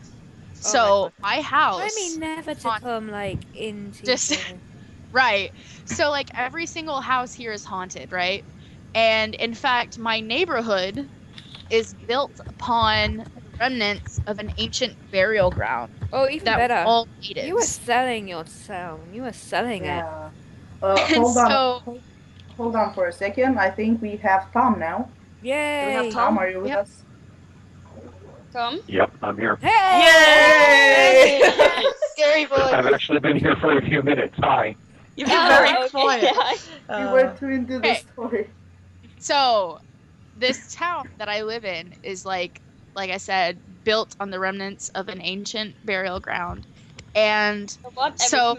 So my house... I mean, never to come, into... Just... Right. So, every single house here is haunted, right? And, in fact, my neighborhood is built upon remnants of an ancient burial ground. Oh, even that better. All natives. You were selling your town. You were selling it. Hold on for a second. I think we have Tom now. Yay! Do we have Tom? Are you with us? Tom? Yep, I'm here. Hey! Yay! Scary boy. I've actually been here for a few minutes. Hi. You've been very quiet. We were too into the story. So, this town that I live in is like I said, built on the remnants of an ancient burial ground. And so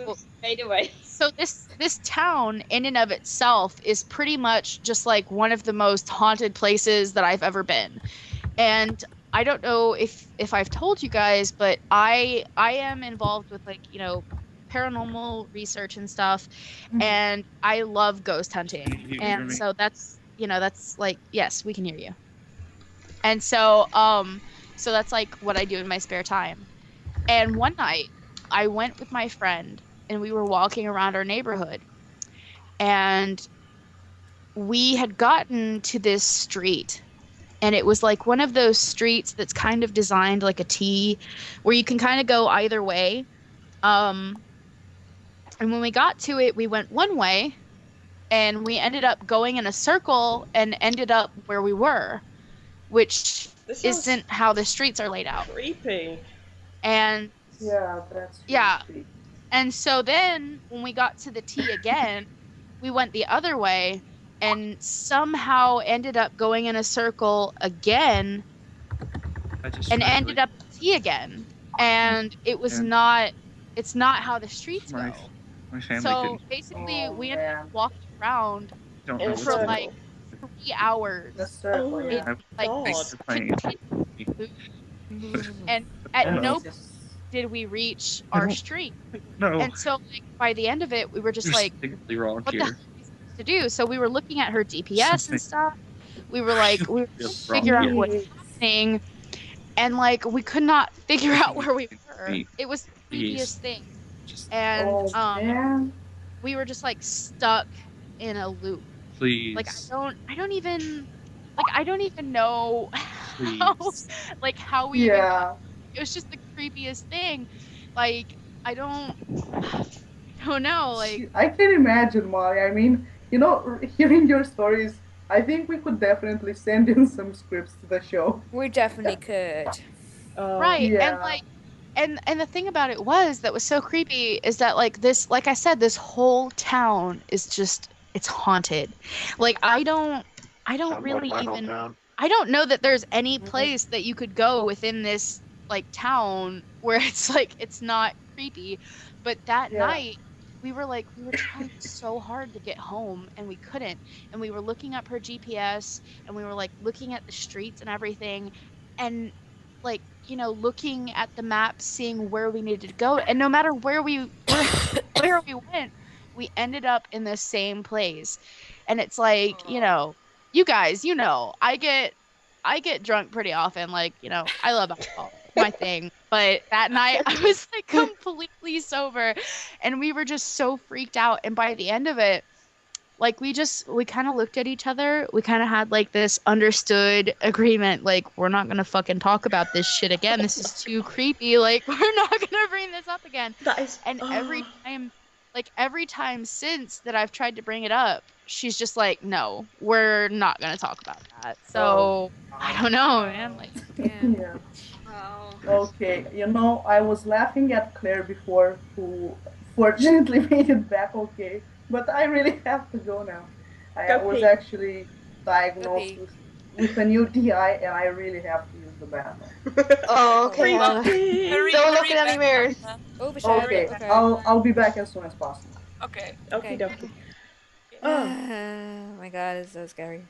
this town in and of itself is pretty much just like one of the most haunted places that I've ever been. And I don't know if I've told you guys, but I am involved with paranormal research and stuff, and I love ghost hunting. And so that's yes, we can hear you. And so that's what I do in my spare time. And one night I went with my friend and we were walking around our neighborhood, and we had gotten to this street, and it was like one of those streets that's kind of designed like a T, where you can kind of go either way. And when we got to it, we went one way, and we ended up going in a circle and ended up where we were, which isn't how the streets are laid out. Creepy. And that's creepy. And so then when we got to the T again, we went the other way and somehow ended up going in a circle again and ended up at the T again. And it was it's not how the streets go. So basically we ended up walking around for 3 hours. And at no point did we reach our street. No. And so by the end of it, we were just what the hell are we supposed to do? So we were looking at her GPS and stuff. We were figure out what's happening, and we could not figure out where we were. It was the creepiest thing. And we were just stuck in a loop. Please. I don't even know how we Yeah. It was just the creepiest thing. I don't know. I can imagine, Molly. I mean, hearing your stories, I think we could definitely send in some scripts to the show. We definitely could. Right. Yeah. And the thing about it that was so creepy is that this, like I said, this whole town is just, it's haunted. I don't really even, I don't know that there's any place that you could go within this town where it's not creepy. But that night we were trying so hard to get home and we couldn't. And we were looking up her GPS and we were looking at the streets and everything, and looking at the map, seeing where we needed to go. And no matter where we went, we ended up in the same place. And it's you guys, I get I get drunk pretty often. Like, you know, I love alcohol, my thing. But that night I was like completely sober, and we were just so freaked out. And by the end of it, like we kind of looked at each other. We kind of had like this understood agreement, like we're not gonna fucking talk about this shit again. This is too creepy. Like we're not gonna bring this up again. That is. And every time since that I've tried to bring it up, she's just like, no, we're not gonna talk about that. So I don't know, man. Like, yeah. Okay, you know, I was laughing at Claire before, who fortunately made it back okay. But I really have to go now. I was actually diagnosed with a new DI, and I really have to use the bathroom. Oh, okay. Don't look at any mirrors. Okay, I'll be back as soon as possible. Okay. Okie dokie. Oh my god, it's so scary.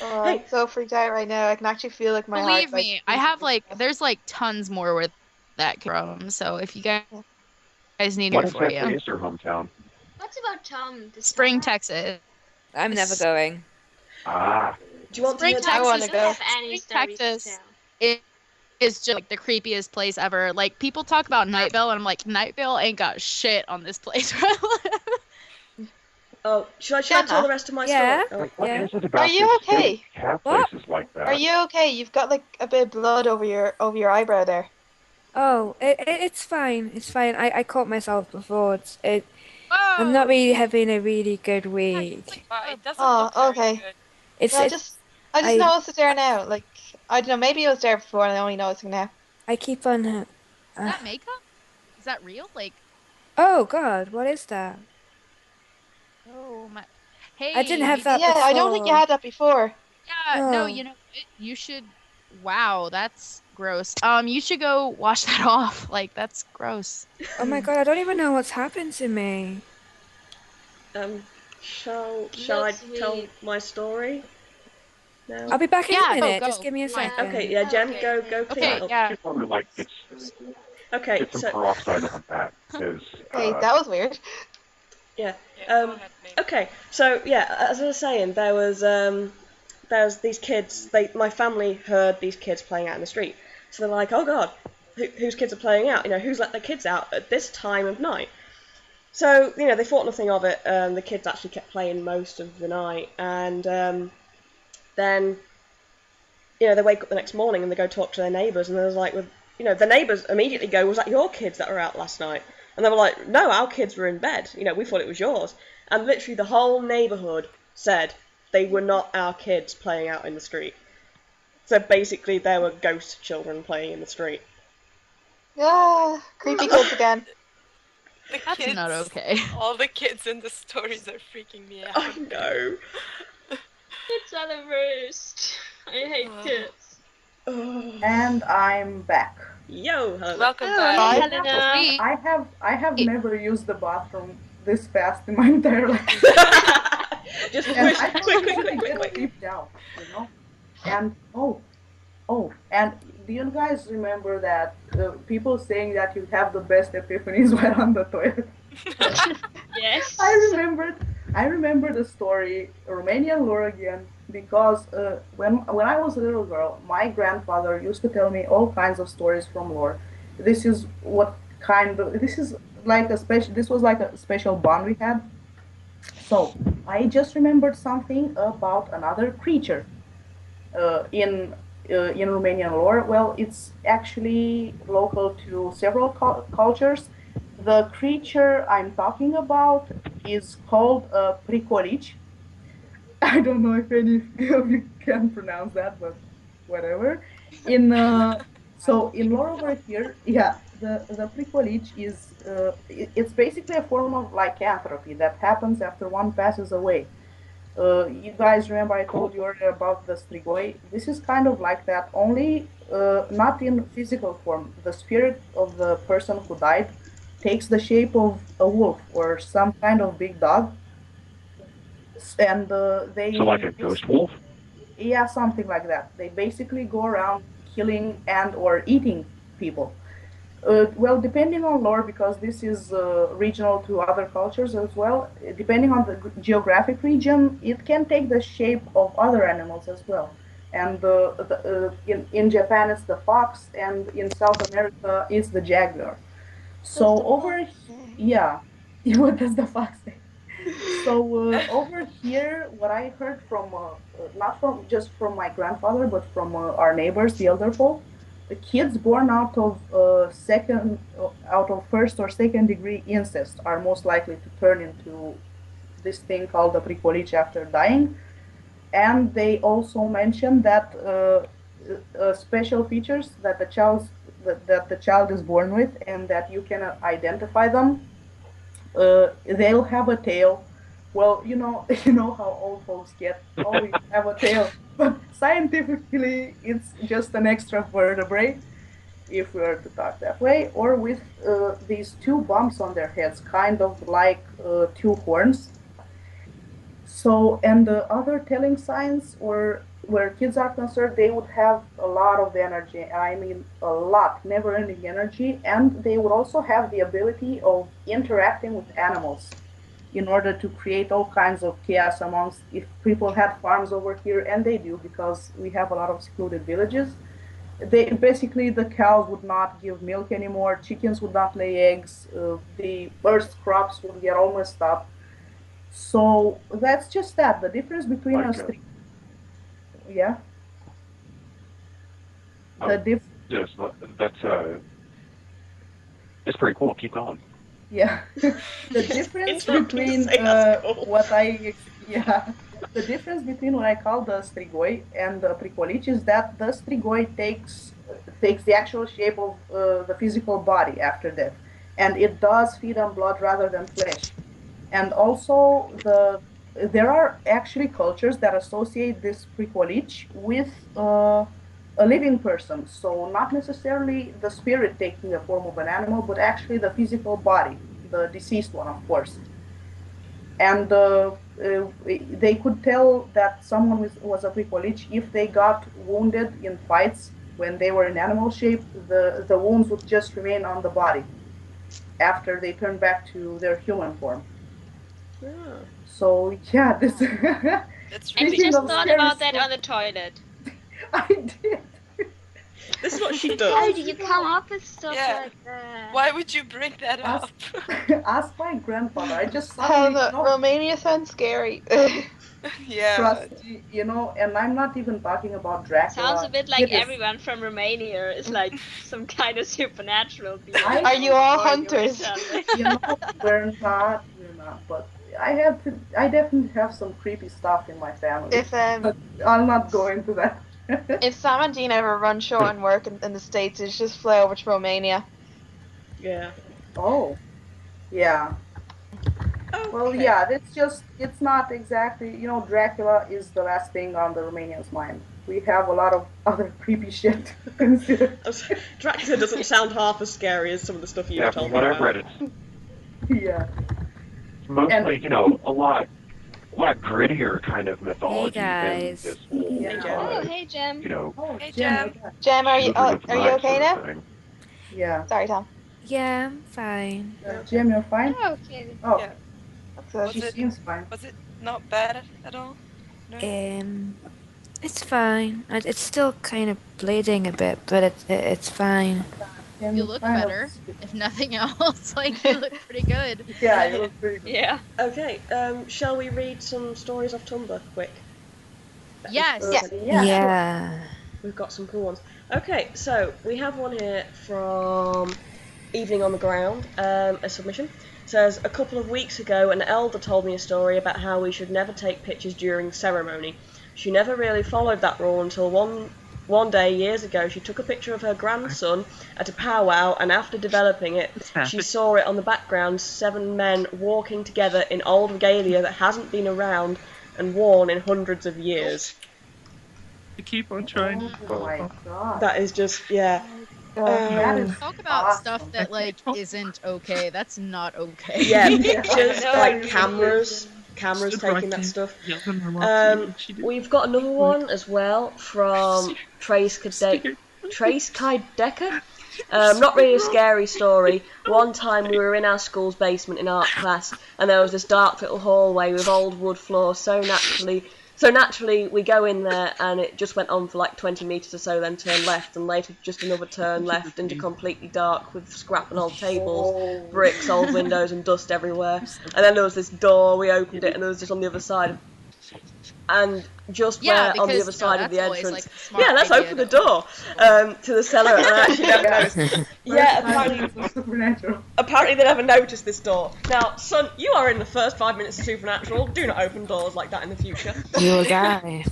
Oh, I'm so freaked out right now. I can actually feel like my heart. Believe me, I have there's tons more with that from. So if you guys need What it for exactly you. is your hometown? What's about Tom? Spring, Texas. I'm never going. Ah. Do you want Spring, to Texas? I want to go. Spring, Texas. It is just like the creepiest place ever. Like people talk about Nightville, and I'm like, Nightville ain't got shit on this place where I live. Oh, should I tell the rest of my Yeah. story? What is it about Are you this okay? Have What? places like that? Are you okay? You've got like a bit of blood over your eyebrow there. Oh, it's fine. It's fine. I caught myself before. I'm not really having a really good week. It doesn't look very okay. good. It's I just noticed it there now. Like I don't know, maybe it was there before and I only noticing now. I keep on. Is that makeup? Is that real? Like, Oh God, what is that? oh my. Hey. I didn't have that Yeah, I don't think you before. had that before. Yeah, no, Oh. you know, you should. Wow, that's gross. You should go wash that off. Like, that's gross. Oh my God, I don't even know what's happened to me. Shall I tell my story now? I'll be back in Yeah, a minute. go. Just give me a Fine. second. Okay, yeah, Jem, Okay. go clean Okay, it up. yeah. Just want to like Okay, get some so peroxide on that. Because, Hey, that was weird. yeah. Yeah, go ahead, maybe. Okay, so yeah, as I was saying, there was these kids. My family heard these kids playing out in the street, so they're like, "Oh God, whose kids are playing out? You know, who's let their kids out at this time of night?" So you know, they thought nothing of it. The kids actually kept playing most of the night, and then you know they wake up the next morning and they go talk to their neighbours, and there's like, you know, the neighbours immediately go, "Was that your kids that were out last night?" And they were like, "No, our kids were in bed. You know, we thought it was yours." And literally the whole neighbourhood said they were not our kids playing out in the street. So basically there were ghost children playing in the street. Yeah, creepy kids again. The That's kids, not okay. All the kids in the stories are freaking me out. I know. Kids are the worst. I hate kids. And I'm back. Yo, Helena. Welcome Oh, back. hi. Helena. I have never used the bathroom this fast in my entire life. Just And quick, I quick, don't quick, really quick, get quick. creeped out, you know. And and do you guys remember that people saying that you have the best epiphanies while on the toilet? Yes. I remember the story Romanian lore again because when I was a little girl, my grandfather used to tell me all kinds of stories from lore. This is like a special bond we had. So I just remembered something about another creature in Romanian lore. Well, it's actually local to several cultures. The creature I'm talking about is called pricolici. I don't know if any of you can pronounce that, but whatever. In lore over here, yeah, the pricolici is it's basically a form of lycanthropy that happens after one passes away. You guys remember I told you earlier about the strigoi? This is kind of like that, only not in physical form. The spirit of the person who died takes the shape of a wolf or some kind of big dog, and they. So like a ghost wolf? Yeah, something like that. They basically go around killing and or eating people. Well, depending on lore, because this is regional to other cultures as well, depending on the geographic region, it can take the shape of other animals as well. and in Japan it's the fox, and in South America it's the jaguar. So yeah, what does the fox say? So over here, what I heard from not from just from my grandfather, but from our neighbors, the elder folk, the kids born out of first or second degree incest are most likely to turn into this thing called the pricoliche after dying. And they also mentioned that special features that the child is born with, and that you can identify them. They'll have a tail. Well, you know how old folks get. Oh, you have a tail, but scientifically, it's just an extra vertebrae, if we were to talk that way, or with these two bumps on their heads, kind of like two horns. So, and the other telling signs, or where kids are concerned, they would have a lot of energy. I mean, a lot, never-ending energy, and they would also have the ability of interacting with animals in order to create all kinds of chaos amongst. If people had farms over here, and they do because we have a lot of secluded villages, the cows would not give milk anymore, chickens would not lay eggs, the first crops would get all messed up. So that's just that. The difference between us three. Yeah. Yes, that's pretty cool. Keep going. Yeah. The difference between the difference between what I call the strigoi and the pricoliche is that the strigoi takes the actual shape of the physical body after death, and it does feed on blood rather than flesh. And also, there are actually cultures that associate this pricoliche with a living person. So not necessarily the spirit taking the form of an animal, but actually the physical body, the deceased one, of course. And they could tell that someone was a pricoliche if they got wounded in fights when they were in animal shape. The wounds would just remain on the body after they turned back to their human form. Yeah. So yeah, this. That's really. And you just thought about that on the toilet. I did. This is what she does. How do you come up with stuff like that? Why would you bring that up? Ask my grandfather. I just Romania sounds scary. Yeah. Trust me, and I'm not even talking about Dracula. Sounds a bit like everyone from Romania is like some kind of supernatural being. Are you all hunters? We're not, but I definitely have some creepy stuff in my family. But I'll not go into that. If Sam and Dean ever run short on work in the States, it's just fly over to Romania. Yeah. Oh. Yeah. Okay. Well, yeah, it's not exactly, Dracula is the last thing on the Romanians' mind. We have a lot of other creepy shit to consider. Dracula doesn't sound half as scary as some of the stuff you told me about. I've read it. Yeah. Mostly, a lot grittier kind of mythology than this whole. Oh, hey, Gem. Hey, Gem. Gem, are you okay now? Yeah. Sorry, Tom. Yeah, I'm fine. Gem, you're fine? Oh, okay. Oh. Yeah. She seems fine. Was it not bad at all? No? It's fine. It's still kind of bleeding a bit, but it's fine. You look better, if nothing else. You look pretty good. Yeah, you look pretty good. Yeah. Okay, shall we read some stories off Tumblr quick? Yes. Yeah. We've got some cool ones. Okay, so we have one here from Evening on the Ground, a submission. It says, a couple of weeks ago, an elder told me a story about how we should never take pictures during ceremony. She never really followed that rule until one day, years ago, she took a picture of her grandson at a powwow, and after developing it, she saw it on the background, 7 men walking together in old regalia that hasn't been around and worn in hundreds of years. You keep on trying. Oh my god. That is just, yeah. Talk about stuff that, isn't okay. That's not okay. Yeah, pictures, cameras taking that stuff. We've got another one as well from Trace Kaidecker. Not really a scary story. One time we were in our school's basement in art class, and there was this dark little hallway with old wood floors so naturally So naturally, we go in there, and it just went on for like 20 metres or so, then turned left, and later just another turn left into completely dark with scrap and old tables, bricks, old windows, and dust everywhere. And then there was this door, we opened it, and there was just on the other side. And just where on the other side of the entrance, let's open the door to the cellar. And I actually never noticed. Apparently they never noticed this door. Now, son, you are in the first 5 minutes of Supernatural. Do not open doors like that in the future. You a guy.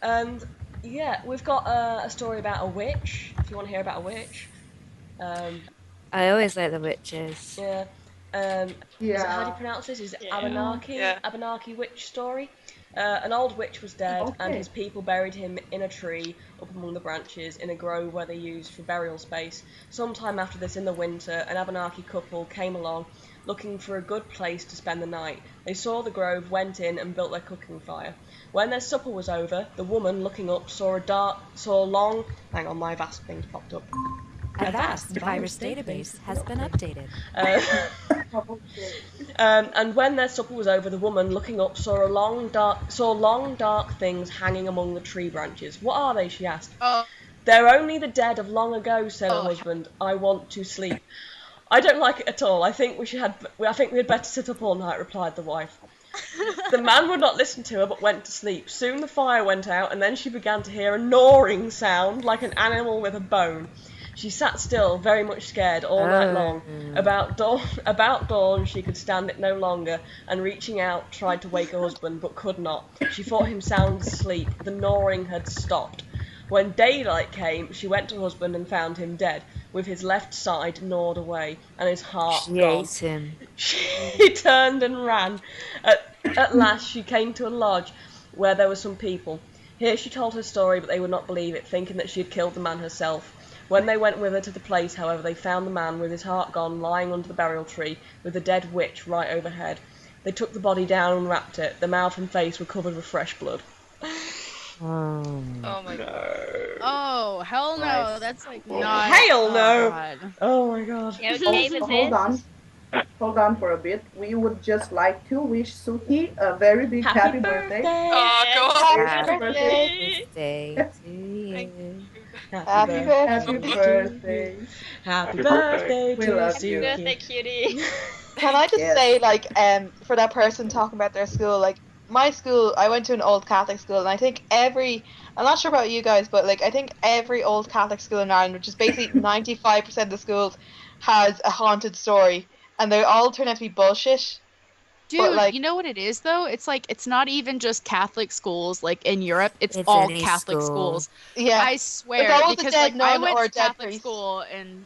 And yeah, we've got a story about a witch. If you want to hear about a witch, I always like the witches. Yeah. Is it, how do you pronounce this? Is it Abenaki? Yeah. Abenaki witch story. An old witch was dead, and his people buried him in a tree up among the branches in a grove where they used for burial space. Sometime after this, in the winter, an Abenaki couple came along looking for a good place to spend the night. They saw the grove, went in, and built their cooking fire. When their supper was over, the woman, looking up, saw a long... Hang on, my vast thing's popped up. A vast virus database has been updated. And when their supper was over, the woman, looking up, saw long dark things hanging among the tree branches. What are they? She asked. They're only the dead of long ago, said her husband. I want to sleep. I don't like it at all. I think we had better sit up all night, replied the wife. The man would not listen to her, but went to sleep. Soon the fire went out, and then she began to hear a gnawing sound like an animal with a bone. She sat still, very much scared, all night long. About dawn, she could stand it no longer, and reaching out, tried to wake her husband, but could not. She thought him sound asleep. The gnawing had stopped. When daylight came, she went to her husband and found him dead, with his left side gnawed away, and his heart gone. Ate him. She turned and ran. At last, she came to a lodge where there were some people. Here she told her story, but they would not believe it, thinking that she had killed the man herself. When they went with her to the place, however, they found the man with his heart gone, lying under the burial tree, with the dead witch right overhead. They took the body down and wrapped it. The mouth and face were covered with fresh blood. Oh my god. Oh, hell no. That's like not... Hell no! God. Oh my god. Hold on for a bit. We would just like to wish Sookie a very big happy birthday. Oh, go on. Happy birthday. To you. Happy birthday. Happy birthday We to love Sookie. you. Birthday, cutie. Can I just say, like, for that person talking about their school, like, my school, I went to an old Catholic school, and I think I'm not sure about you guys, but, like, I think every old Catholic school in Ireland, which is basically 95% of the schools, has a haunted story, and they all turn out to be bullshit. Dude, But, like, you know what it is, though? It's like, it's not even just Catholic schools, like, in Europe. It's It's all any Catholic school. schools. Yeah. I swear, It's always a because, dead like, I nun went or a to dead Catholic priest. school, and,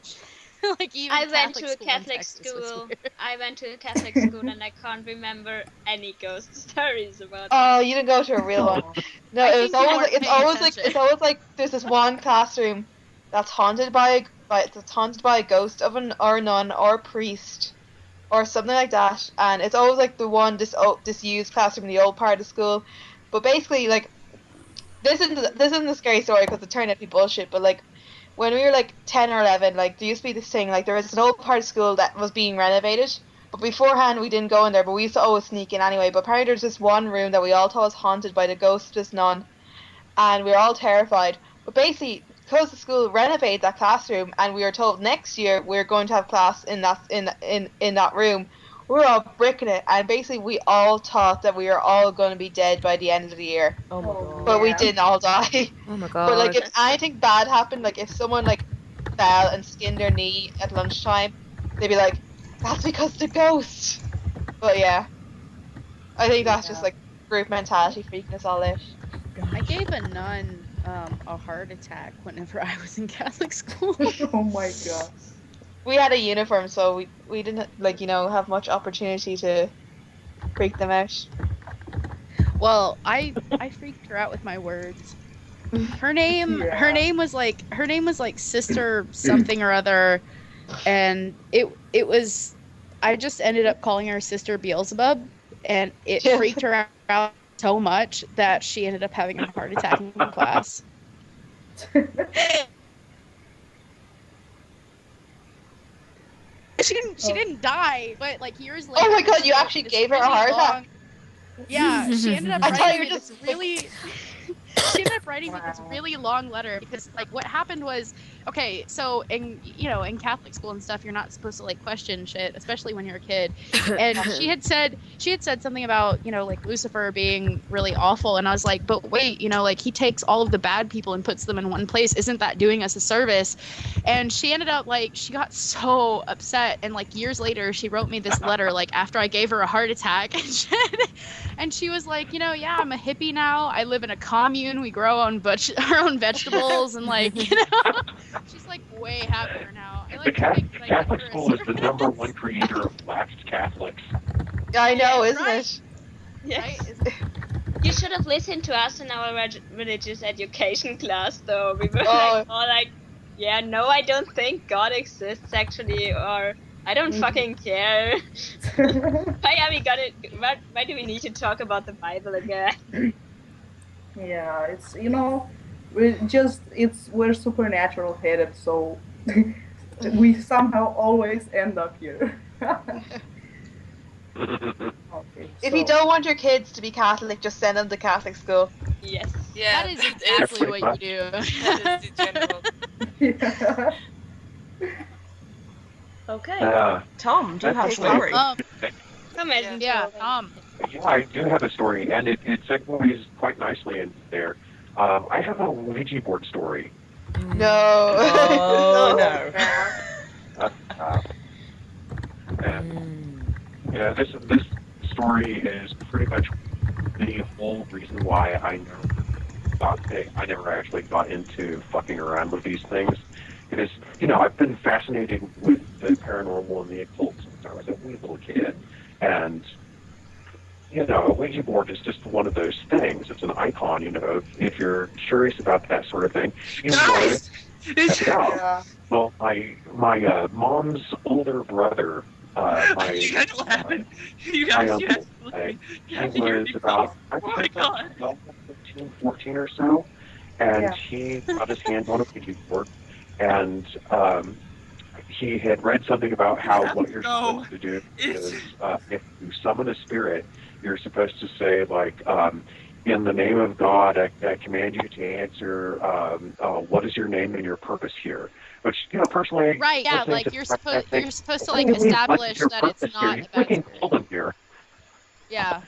like, even I went to a school in Catholic Texas was school. weird. I went to a Catholic school, and I can't remember any ghost stories about it. Oh, you didn't go to a real one. No, I it was think you always weren't like, paying it's always like there's this one classroom that's haunted by a ghost of an or nun or priest or something like that, and it's always like the one disused classroom in the old part of the school. But basically, like, this isn't a scary story because it turned out to be bullshit. But like, when we were like 10 or 11, like, there used to be this thing, like, there was an old part of school that was being renovated. But beforehand, we didn't go in there, but we used to always sneak in anyway. But apparently there's this one room that we all thought was haunted by the ghost of this nun, and we were all terrified. But basically, because the school renovated that classroom, and we were told next year we were going to have class in that room, we were all bricking it, and basically we all thought that we were all going to be dead by the end of the year. Oh my god. But we didn't all die. Oh my god. But like, if anything bad happened, like if someone like fell and skinned their knee at lunchtime, they'd be like, "That's because the ghost." But yeah, I think that's just like group mentality freaking us all out. I gave a nun a heart attack whenever I was in Catholic school. Oh my god. We had a uniform, so we didn't, like, have much opportunity to freak them out. Well, I freaked her out with my words. Her name was like Sister something or other, and it was, I just ended up calling her Sister Beelzebub, and it freaked her out so much that she ended up having a heart attack in class. She didn't die, but like years later. Oh my god, you actually gave her a heart attack? Yeah, she ended up I thought writing you me were this really. She ended up writing me this really long letter because, like, what happened was, okay, so in Catholic school and stuff, you're not supposed to like question shit, especially when you're a kid. And she had said something about like Lucifer being really awful, and I was like, but wait, like he takes all of the bad people and puts them in one place. Isn't that doing us a service? And she ended up she got so upset, and like years later, she wrote me this letter like after I gave her a heart attack, and she was like, yeah, I'm a hippie now. I live in a commune. We grow our own vegetables, and she's like way happier now. I like to think that Catholic school is the #1 creator of laxed Catholics. I know, isn't right? it? Yes. Right? You should have listened to us in our religious education class, though. We were Oh. all like, yeah, no, I don't think God exists, actually, or I don't fucking care. Why do we need to talk about the Bible again? Yeah, it's we're supernatural headed, so we somehow always end up here. Okay, If you don't want your kids to be Catholic, just send them to Catholic school. Yes. Yeah, That is exactly what you do. That is the general. Yeah. Okay. Tom, do you have a story? Yeah, Tom. Yeah, I do have a story, and it segues quite nicely in there. I have a Ouija board story. No. Oh, no. Yeah, this story is pretty much the whole reason why I never actually got into fucking around with these things. It is, I've been fascinated with the paranormal and the occult since I was a wee little kid, and a Ouija board is just one of those things. It's an icon, if you're curious about that sort of thing. Guys! Yeah. Well, my mom's older brother, you guys will happen. You guys, he was about, oh my God. 13, 14 or so, and Yeah. he got his hands on a Ouija board, and he had read something about how what you're supposed to do is if you summon a spirit, you're supposed to say, in the name of God, I command you to answer, what is your name and your purpose here? Which, personally... Right, yeah, you're supposed to, establish that it's not a bad spirit. Here. Yeah.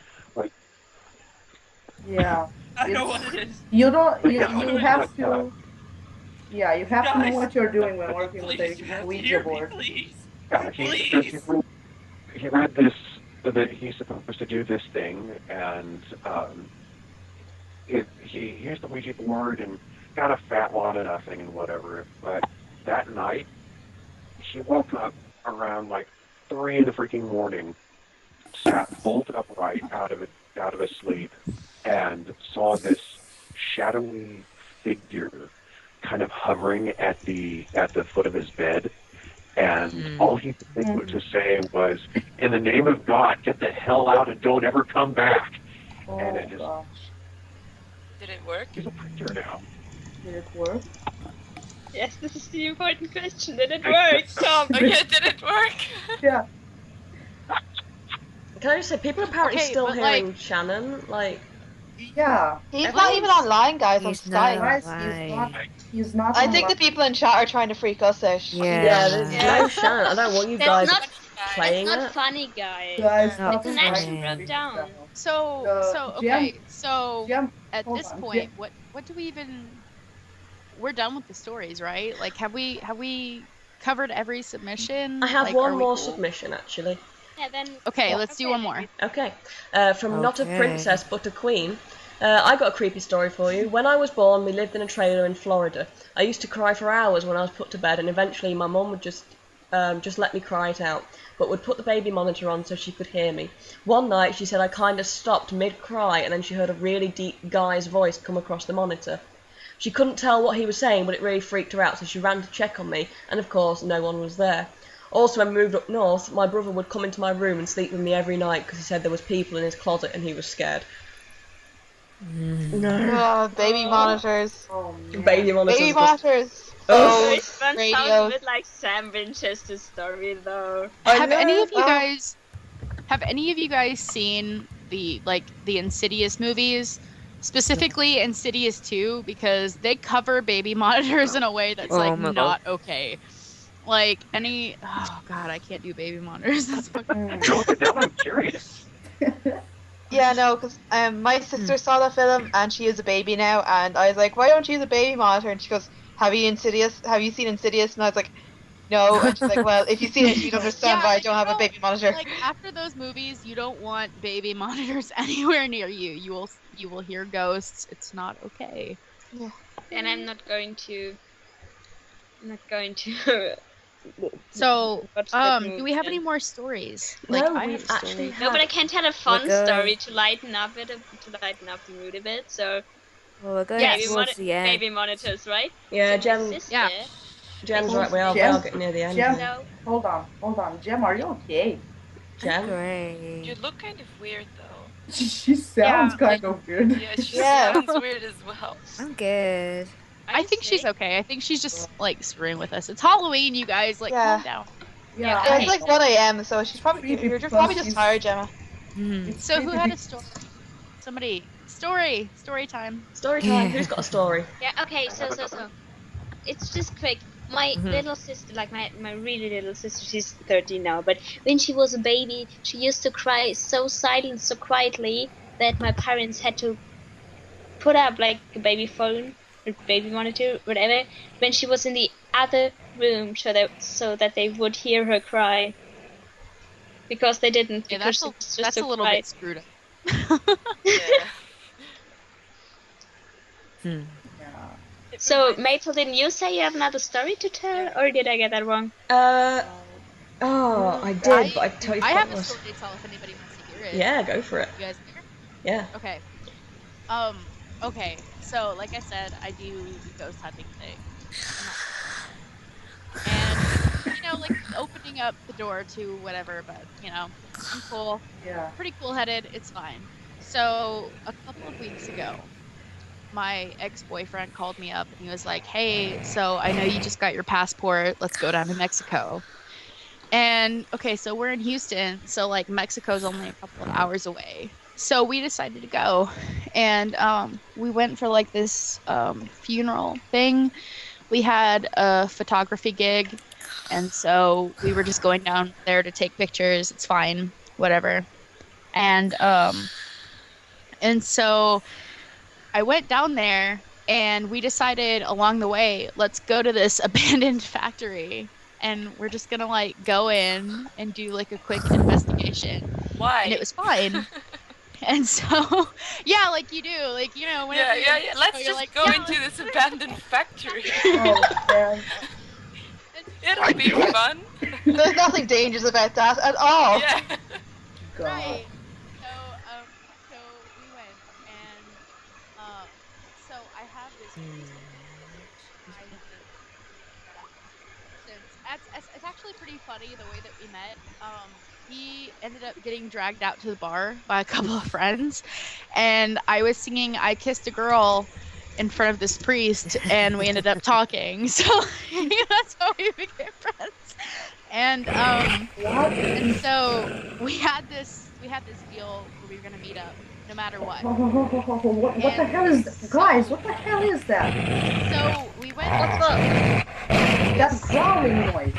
Yeah. I know what it is. You have to... Yeah, you have to know what you're doing when working with a Ouija board. Please. Yeah, he read this, that he's supposed to do this thing, and here's the Ouija board, and got a fat wad of nothing and whatever. But that night, he woke up around 3 in the freaking morning, sat bolt upright out of his sleep, and saw this shadowy figure kind of hovering at the foot of his bed, and all he could think to say was, "In the name of God, get the hell out and don't ever come back." Oh, and it just, gosh. Did it work? He's a preacher now. Did it work? Yes, this is the important question. Did it work, Tom? Oh yeah, did it work? Yeah. Can I just say, people are apparently still hearing Shannon, Yeah. He's not even online, guys. He's I'm not sorry. online. He's not I think the people in chat are trying to freak us out. Yeah, there's no Shannon. I don't want you guys playing It's not it. funny, guys. No. The connection broke down. So at hold this on, point, what do we even? We're done with the stories, right? Have we covered every submission? I have are one we more cool? submission, actually. Yeah, then. Okay, let's do one more. Okay. From Not a Princess, but a Queen. I got a creepy story for you. When I was born, we lived in a trailer in Florida. I used to cry for hours when I was put to bed, and eventually my mum would just let me cry it out, but would put the baby monitor on so she could hear me. One night she said I kind of stopped mid-cry, and then she heard a really deep guy's voice come across the monitor. She couldn't tell what he was saying, but it really freaked her out, so she ran to check on me, and of course no one was there. Also, when we moved up north, my brother would come into my room and sleep with me every night because he said there was people in his closet and he was scared. No. Baby monitors. Oh, man. Baby monitors. Baby monitors. Oh. This one sounds a radios. bit like Sam Winchester's story, though. Have any of you guys seen the Insidious movies, specifically Insidious 2, because they cover baby monitors in a way that's not okay. Like oh god, I can't do baby monitors. That's fucking I'm curious. Yeah, no, because my sister saw the film and she is a baby now, and I was like, why don't you use a baby monitor? And she goes, Have you seen Insidious? And I was like, no. And she's like, well, if you see it, you'd understand why I don't have a baby monitor. Like after those movies, you don't want baby monitors anywhere near you. You will hear ghosts. It's not okay. Yeah. And I'm not going to. So, do we have any more stories? Like, No, I we have a actually story. have. No, but I can tell a fun story to lighten up the mood a bit. So, Well, we're going towards the end. baby monitors, right? Yeah, so Jem. Yeah. Jem's right. We are getting near the end. Jem, No. hold on. Jem, are you okay? Jem. Great. You look kind of weird though. She sounds kind of weird. Yeah, she sounds weird as well. I'm good. I think she's okay. I think she's just like screwing with us. It's Halloween, you guys. Like, calm down. Yeah, It's like 1 a.m., so she's probably you're probably just tired, Gemma. So who had a story? Somebody. Story time. Story time. Who's got a story? Yeah. Okay. So. It's just quick. My little sister, like my really little sister, she's 13 now. But when she was a baby, she used to cry so silent, so quietly that my parents had to put up like a baby phone, a baby monitor, whatever, when she was in the other room, so that they would hear her cry. Because they didn't. Yeah, because that's a little bit screwed up. So, Mapal, didn't you say you have another story to tell, or did I get that wrong? I did, but I tell you. I have a story to tell if anybody wants to hear it. Yeah, go for it. You guys here? Yeah. Okay. Okay. So, like I said, I do the ghost hunting thing. And, like opening up the door to whatever, but, I'm cool. Yeah. Pretty cool-headed. It's fine. So, a couple of weeks ago, my ex-boyfriend called me up and he was like, hey, so I know you just got your passport. Let's go down to Mexico. And, okay, so we're in Houston, so, like, Mexico's only a couple of hours away. So we decided to go. And we went for, like, this funeral thing. We had a photography gig, and so we were just going down there to take pictures. It's fine, whatever. And so I went down there, and we decided along the way, let's go to this abandoned factory, and we're just gonna like go in and do like a quick investigation. Why? And it was fine. And so, yeah, like you do, like when yeah. Let's just like, go into this abandoned factory. It'll be fun. There's nothing dangerous about that at all. Yeah. Right. So we went, and so I have this. It's actually pretty funny the way that we met. He ended up getting dragged out to the bar by a couple of friends, and I was singing "I Kissed a Girl" in front of this priest, and we ended up talking. So that's how we became friends. And so we had this deal where we were gonna meet up no matter what. What the hell is that? Guys, what the hell is that? So we went. That's growling noise.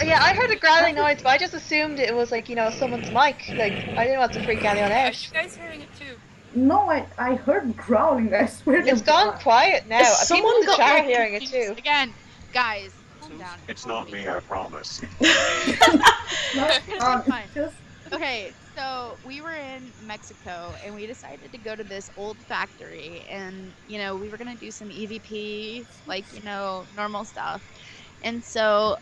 Yeah, I heard a growling noise, but I just assumed it was like, someone's mic. Like, I didn't want to freak anyone Are out. you guys hearing it too? No, I heard growling, I swear to It's gone quiet now. Has People someone in the got chat are like- hearing it too. Again, guys, calm down. It's not me, I promise. Fine. Okay, so we were in Mexico, and we decided to go to this old factory, and, we were going to do some EVP, like, normal stuff. And so,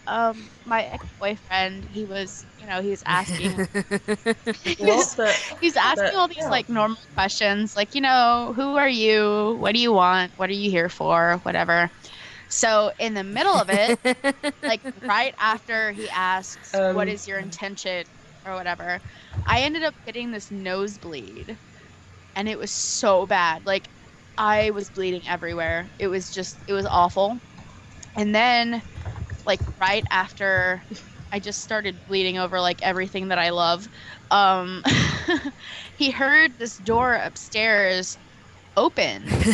my ex-boyfriend, he was asking, he's asking all these, like, normal questions, like, who are you? What do you want? What are you here for? Whatever. So, in the middle of it, like, right after he asks, what is your intention? Or whatever, I ended up getting this nosebleed, and it was so bad. Like, I was bleeding everywhere. It was awful. And then, like, right after I just started bleeding over like everything that I love. He heard this door upstairs open. And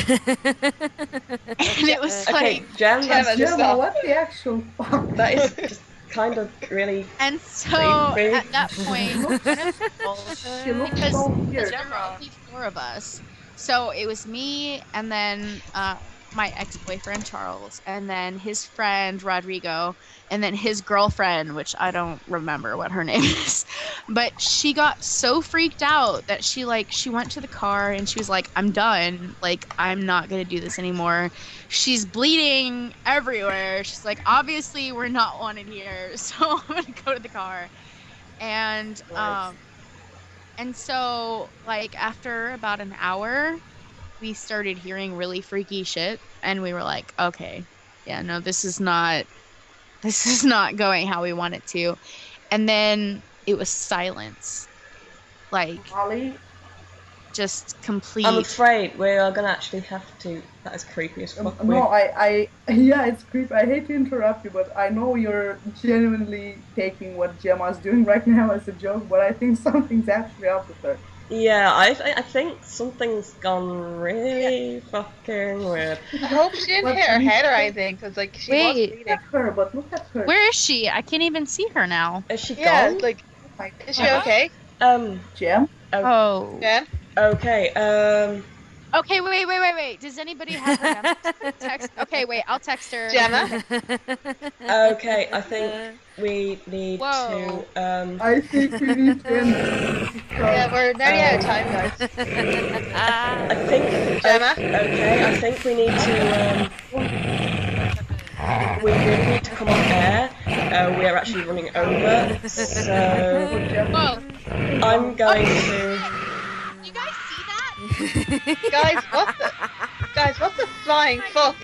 it was okay, like... Gemma, what the actual fuck? That is just kind of really And so, creepy. at that point, She looks because so there weird. were only 4 of us. So it was me, and then my ex-boyfriend Charles, and then his friend Rodrigo, and then his girlfriend, which I don't remember what her name is. But she got so freaked out that she went to the car and she was like, I'm done. Like, I'm not going to do this anymore. She's bleeding everywhere. She's like, obviously we're not wanted here, so I'm going to go to the car. And so, like, after about an hour, we started hearing really freaky shit, and we were like, okay, yeah, no, this is not going how we want it to. And then it was silence. Like, Molly? Just complete... I'm afraid we are gonna actually have to... That is creepy as fuck. No, yeah, it's creepy. I hate to interrupt you, but I know you're genuinely taking what Gemma's doing right now as a joke, but I think something's actually up with her. Yeah, I think something's gone really fucking weird. I hope she didn't hit her head or anything, because like she was bleeding. Look at her, but look at her. Where is she? I can't even see her now. Is she Yeah, gone? like, is she okay? Gem? Oh. Jen? Okay, Okay, wait. Does anybody have her text? Okay, wait, I'll text her. Gemma? Okay, I think we need to, I think we need to end. Yeah, we're nearly out of time, guys. I think... Gemma? Okay, I think we need to, we really need to come on air. We are actually running over, so... Whoa. I'm going to... You guys see that? Guys, what the flying fuck?